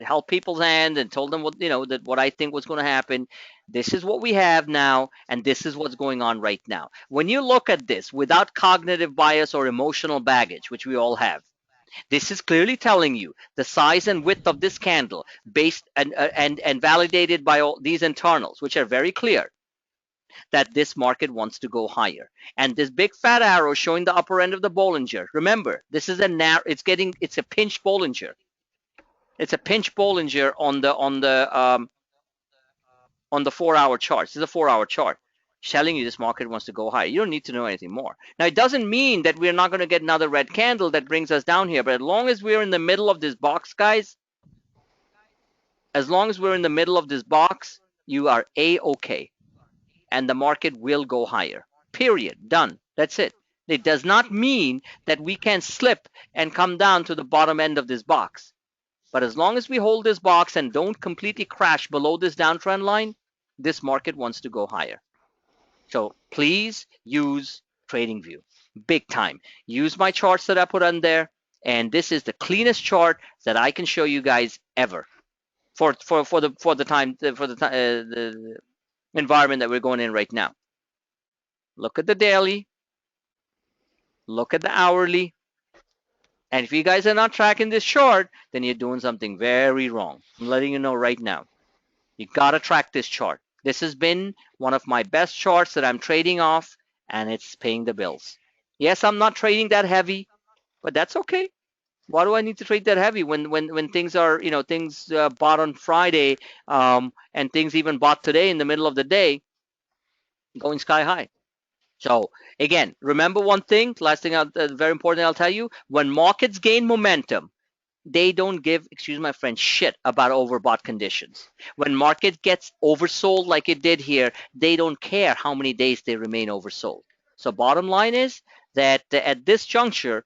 held people's hand and told them what I think was going to happen. This is what we have now, and this is what's going on right now. When you look at this without cognitive bias or emotional baggage, which we all have, this is clearly telling you the size and width of this candle based and validated by all these internals, which are very clear, that this market wants to go higher. And this big fat arrow showing the upper end of the Bollinger. Remember, this is a narrow. It's a pinch Bollinger. It's a pinch Bollinger on the 4-hour chart. This is a 4-hour chart telling you this market wants to go higher. You don't need to know anything more. Now, it doesn't mean that we're not going to get another red candle that brings us down here. But as long as we're in the middle of this box, guys, as long as we're in the middle of this box, you are A-okay. And the market will go higher. Period. Done. That's it. It does not mean that we can slip and come down to the bottom end of this box. But as long as we hold this box and don't completely crash below this downtrend line, this market wants to go higher. So please use TradingView. Big time. Use my charts that I put on there. And this is the cleanest chart that I can show you guys ever for the environment that we're going in right now. Look at the daily, look at the hourly, and if you guys are not tracking this chart, then you're doing something very wrong. I'm letting you know right now. You gotta track this chart. This has been one of my best charts that I'm trading off, and it's paying the bills. Yes, I'm not trading that heavy, but that's okay. Why do I need to trade that heavy when things are, things bought on Friday, and things even bought today in the middle of the day, going sky high? So again, remember one thing, last thing, very important, I'll tell you, when markets gain momentum, they don't give, excuse my French, shit about overbought conditions. When market gets oversold like it did here, they don't care how many days they remain oversold. So bottom line is that at this juncture,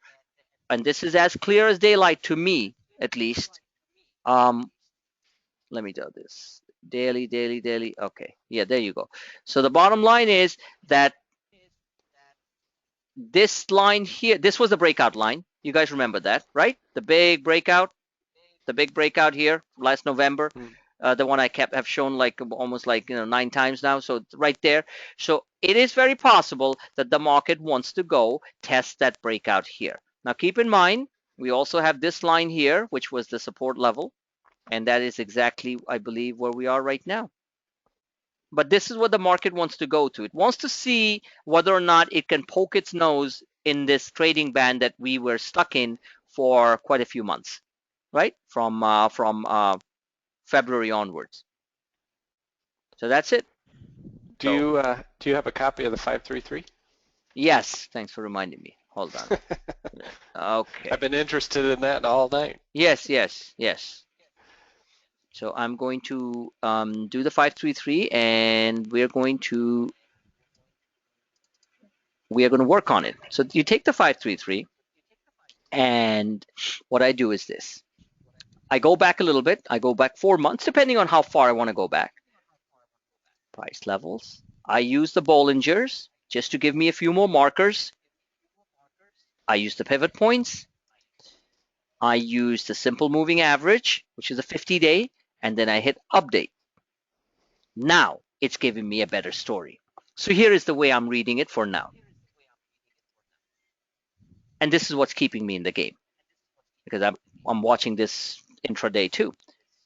and this is as clear as daylight to me, at least, let me do this. Daily, daily, daily. Okay. Yeah, there you go. So the bottom line is that this line here, this was the breakout line. You guys remember that, right? The big breakout here last November. The one I have shown like almost like 9 times now. So right there. So it is very possible that the market wants to go test that breakout here. Now keep in mind, we also have this line here, which was the support level, and that is exactly, I believe, where we are right now. But this is what the market wants to go to. It wants to see whether or not it can poke its nose in this trading band that we were stuck in for quite a few months, right? From February onwards. So that's it. Do you have a copy of the 533? Yes, thanks for reminding me. Hold on. Okay. I've been interested in that all night. Yes, yes, yes. So I'm going to do the 533, and we're going to work on it. So you take the 533, and what I do is this. I go back a little bit. I go back 4 months, depending on how far I want to go back. Price levels. I use the Bollingers just to give me a few more markers. I use the pivot points. I use the simple moving average, which is a 50-day, and then I hit update. Now it's giving me a better story. So here is the way I'm reading it for now. And this is what's keeping me in the game, because I'm watching this intraday too.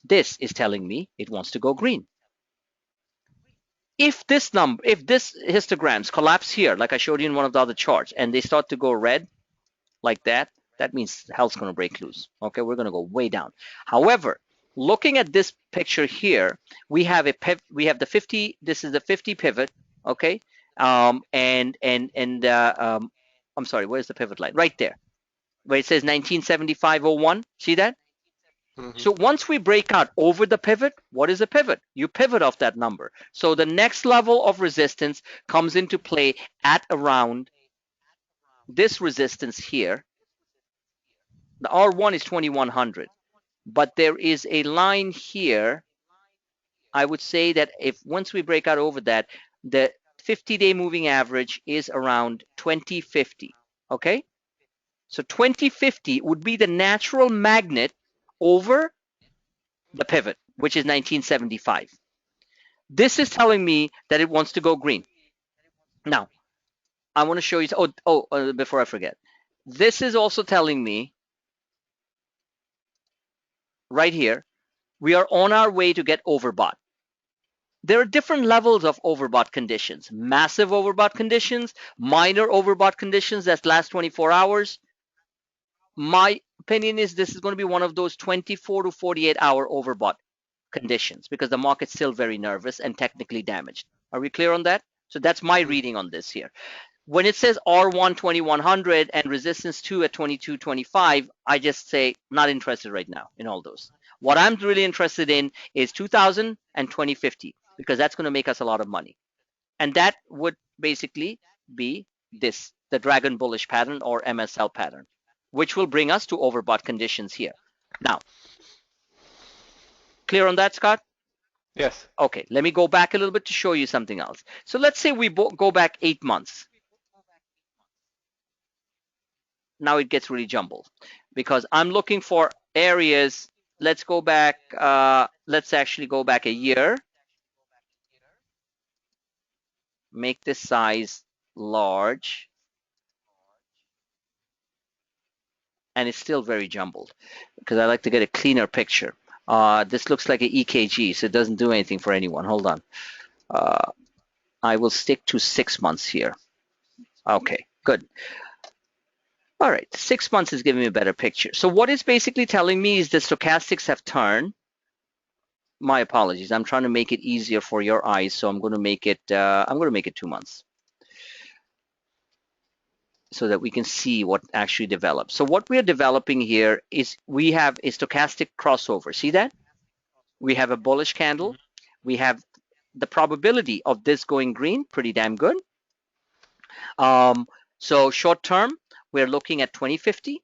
This is telling me it wants to go green. If this histograms collapse here, like I showed you in one of the other charts, and they start to go red like that, that means hell's going to break loose. Okay, we're going to go way down. However, looking at this picture here, we have the 50. This is the 50 pivot. Okay, I'm sorry, where's the pivot line? Right there, where it says 1975.01. See that? Mm-hmm. So once we break out over the pivot, what is a pivot? You pivot off that number. So the next level of resistance comes into play at around this resistance here. The R1 is 2100, but there is a line here. I would say that if once we break out over that, the 50-day moving average is around 2050. Okay, so 2050 would be the natural magnet over the pivot, which is 1975. This is telling me that it wants to go green. Now, I want to show you. Before I forget, this is also telling me right here, we are on our way to get overbought. There are different levels of overbought conditions: massive overbought conditions, minor overbought conditions that last 24 hours. My opinion is this is going to be one of those 24 to 48 hour overbought conditions, because the market's still very nervous and technically damaged. Are we clear on that? So that's my reading on this here. When it says R1 2100 and resistance 2 at 2225, I just say not interested right now in all those. What I'm really interested in is 2000 and 2050, because that's going to make us a lot of money. And that would basically be this, the dragon bullish pattern or MSL pattern, which will bring us to overbought conditions here. Now, clear on that, Scott? Yes. Okay, let me go back a little bit to show you something else. So let's say we go back 8 months. Now it gets really jumbled, because I'm looking for areas. Let's go back. Let's actually go back a year. Make this size large. And it's still very jumbled, because I like to get a cleaner picture. This looks like an EKG, so it doesn't do anything for anyone. Hold on. I will stick to 6 months here. Okay, good. All right, 6 months is giving me a better picture. So what it's basically telling me is the stochastics have turned. My apologies. I'm trying to make it easier for your eyes, so I'm going to make it 2 months, so that we can see what actually develops. So what we're developing here is we have a stochastic crossover. See that? We have a bullish candle. We have the probability of this going green, pretty damn good. So short term, we're looking at 2050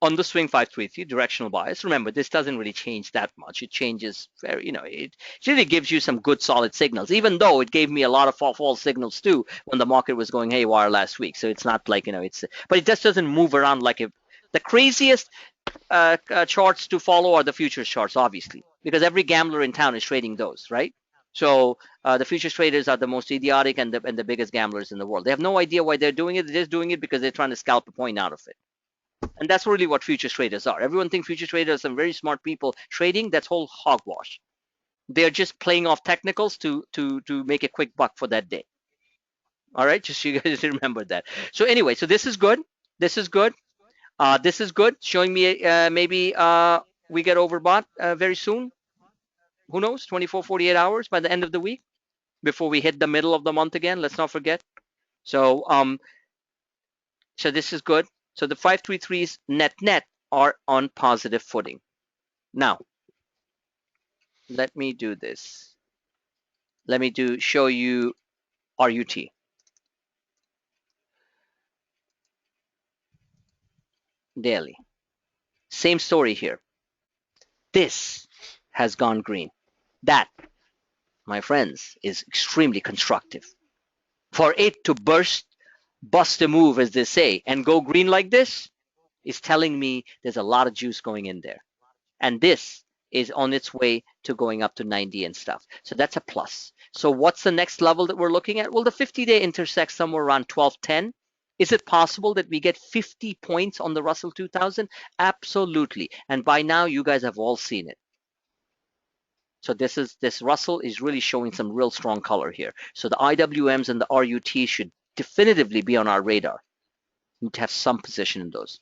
on the swing 533 directional bias. Remember, this doesn't really change that much. It changes very, it really gives you some good solid signals, even though it gave me a lot of false signals too when the market was going haywire last week. So it's not like, but it just doesn't move around like the craziest charts to follow are the futures charts, obviously, because every gambler in town is trading those, right? So the futures traders are the most idiotic and the biggest gamblers in the world. They have no idea why they're doing it. They're just doing it because they're trying to scalp a point out of it. And that's really what futures traders are. Everyone thinks futures traders are some very smart people trading. That's whole hogwash. They're just playing off technicals to make a quick buck for that day. All right, just so you guys remember that. So anyway, so this is good. This is good. This is good. Showing me maybe we get overbought very soon. who knows, 24, 48 hours by the end of the week before we hit the middle of the month again. Let's not forget. So so this is good. So the 533s net are on positive footing. Now, let me do this. Let me show you RUT. Daily. Same story here. This has gone green. That, my friends, is extremely constructive. For it to bust a move, as they say, and go green like this is telling me there's a lot of juice going in there. And this is on its way to going up to 90 and stuff. So that's a plus. So what's the next level that we're looking at? Well, the 50-day intersects somewhere around 1210. Is it possible that we get 50 points on the Russell 2000? Absolutely. And by now, you guys have all seen it. So this Russell is really showing some real strong color here. So the IWMs and the RUT should definitively be on our radar. We need to have some position in those.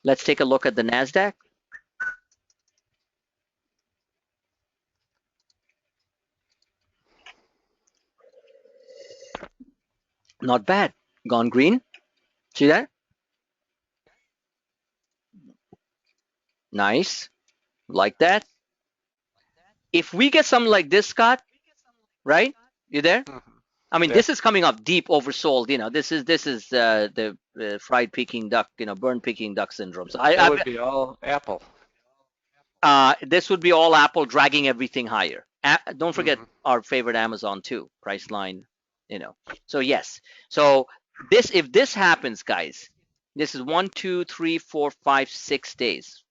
Let's take a look at the NASDAQ. Not bad. Gone green. See that? Nice. Like that. If we get something like this, Scott, right? You there? Mm-hmm. I mean, Yeah. this is coming up deep oversold. You know, this is the fried Peking duck, burn Peking duck syndrome. So That would be all Apple. this would be all Apple dragging everything higher. Don't forget our favorite Amazon too, Priceline, So yes. So if this happens, guys, this is 1, 2, 3, 4, 5, 6 days.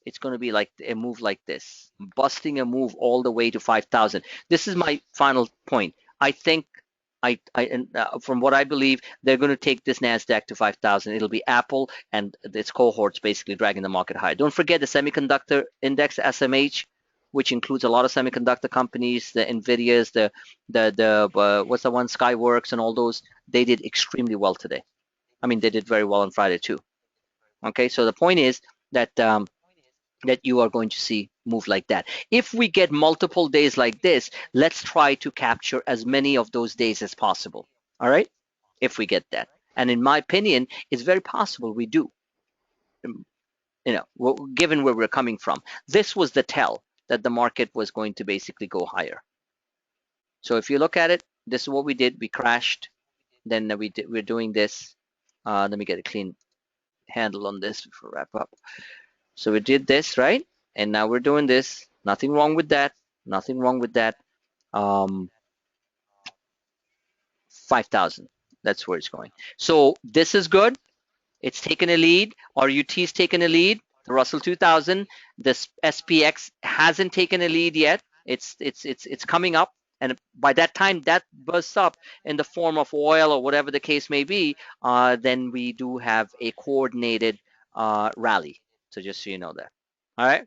It's going to be like a move like this, busting a move all the way to 5,000. This is my final point. I think from what I believe, they're going to take this NASDAQ to 5,000. It'll be Apple and its cohorts basically dragging the market higher. Don't forget the semiconductor index, SMH, which includes a lot of semiconductor companies, the NVIDIAs, the what's the one, Skyworks and all those. They did extremely well today. I mean, they did very well on Friday too. Okay, so the point is that that you are going to see move like that. If we get multiple days like this, let's try to capture as many of those days as possible. All right, if we get that. And in my opinion, it's very possible we do. Given where we're coming from, this was the tell that the market was going to basically go higher. So if you look at it, this is what we did. We crashed. Then we're doing this. Let me get a clean handle on this before I wrap up. So we did this, right? And now we're doing this. Nothing wrong with that. Nothing wrong with that. 5,000. That's where it's going. So this is good. It's taken a lead. RUT's taken a lead. The Russell 2000. This SPX hasn't taken a lead yet. It's coming up. And by that time that bursts up in the form of oil or whatever the case may be, then we do have a coordinated rally. So just so you know that. All right.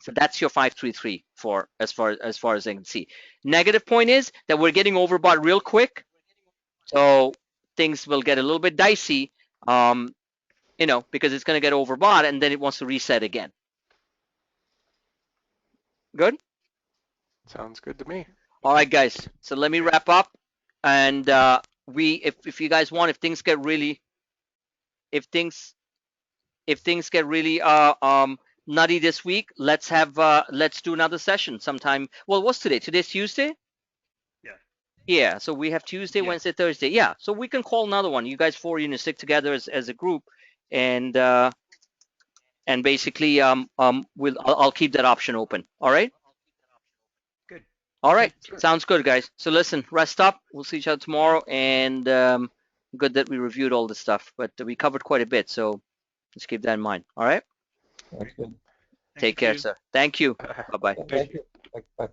So that's your 533 for as far as I can see. Negative point is that we're getting overbought real quick. So things will get a little bit dicey, because it's going to get overbought and then it wants to reset again. Good? Sounds good to me. All right, guys. So let me wrap up. And if you guys want, if things get really nutty this week, let's do another session sometime. Well, what's today? Today's Tuesday? Yeah, so we have Tuesday, Wednesday, Thursday. Yeah, so we can call another one. You guys four, stick together as a group, and basically I'll keep that option open. All right. Good. All right. Sounds good, guys. So listen, rest up. We'll see each other tomorrow, and good that we reviewed all this stuff, but we covered quite a bit, so let's keep that in mind. All right. That's good. Take care, sir. Thank you. Bye bye. Thank you. Bye.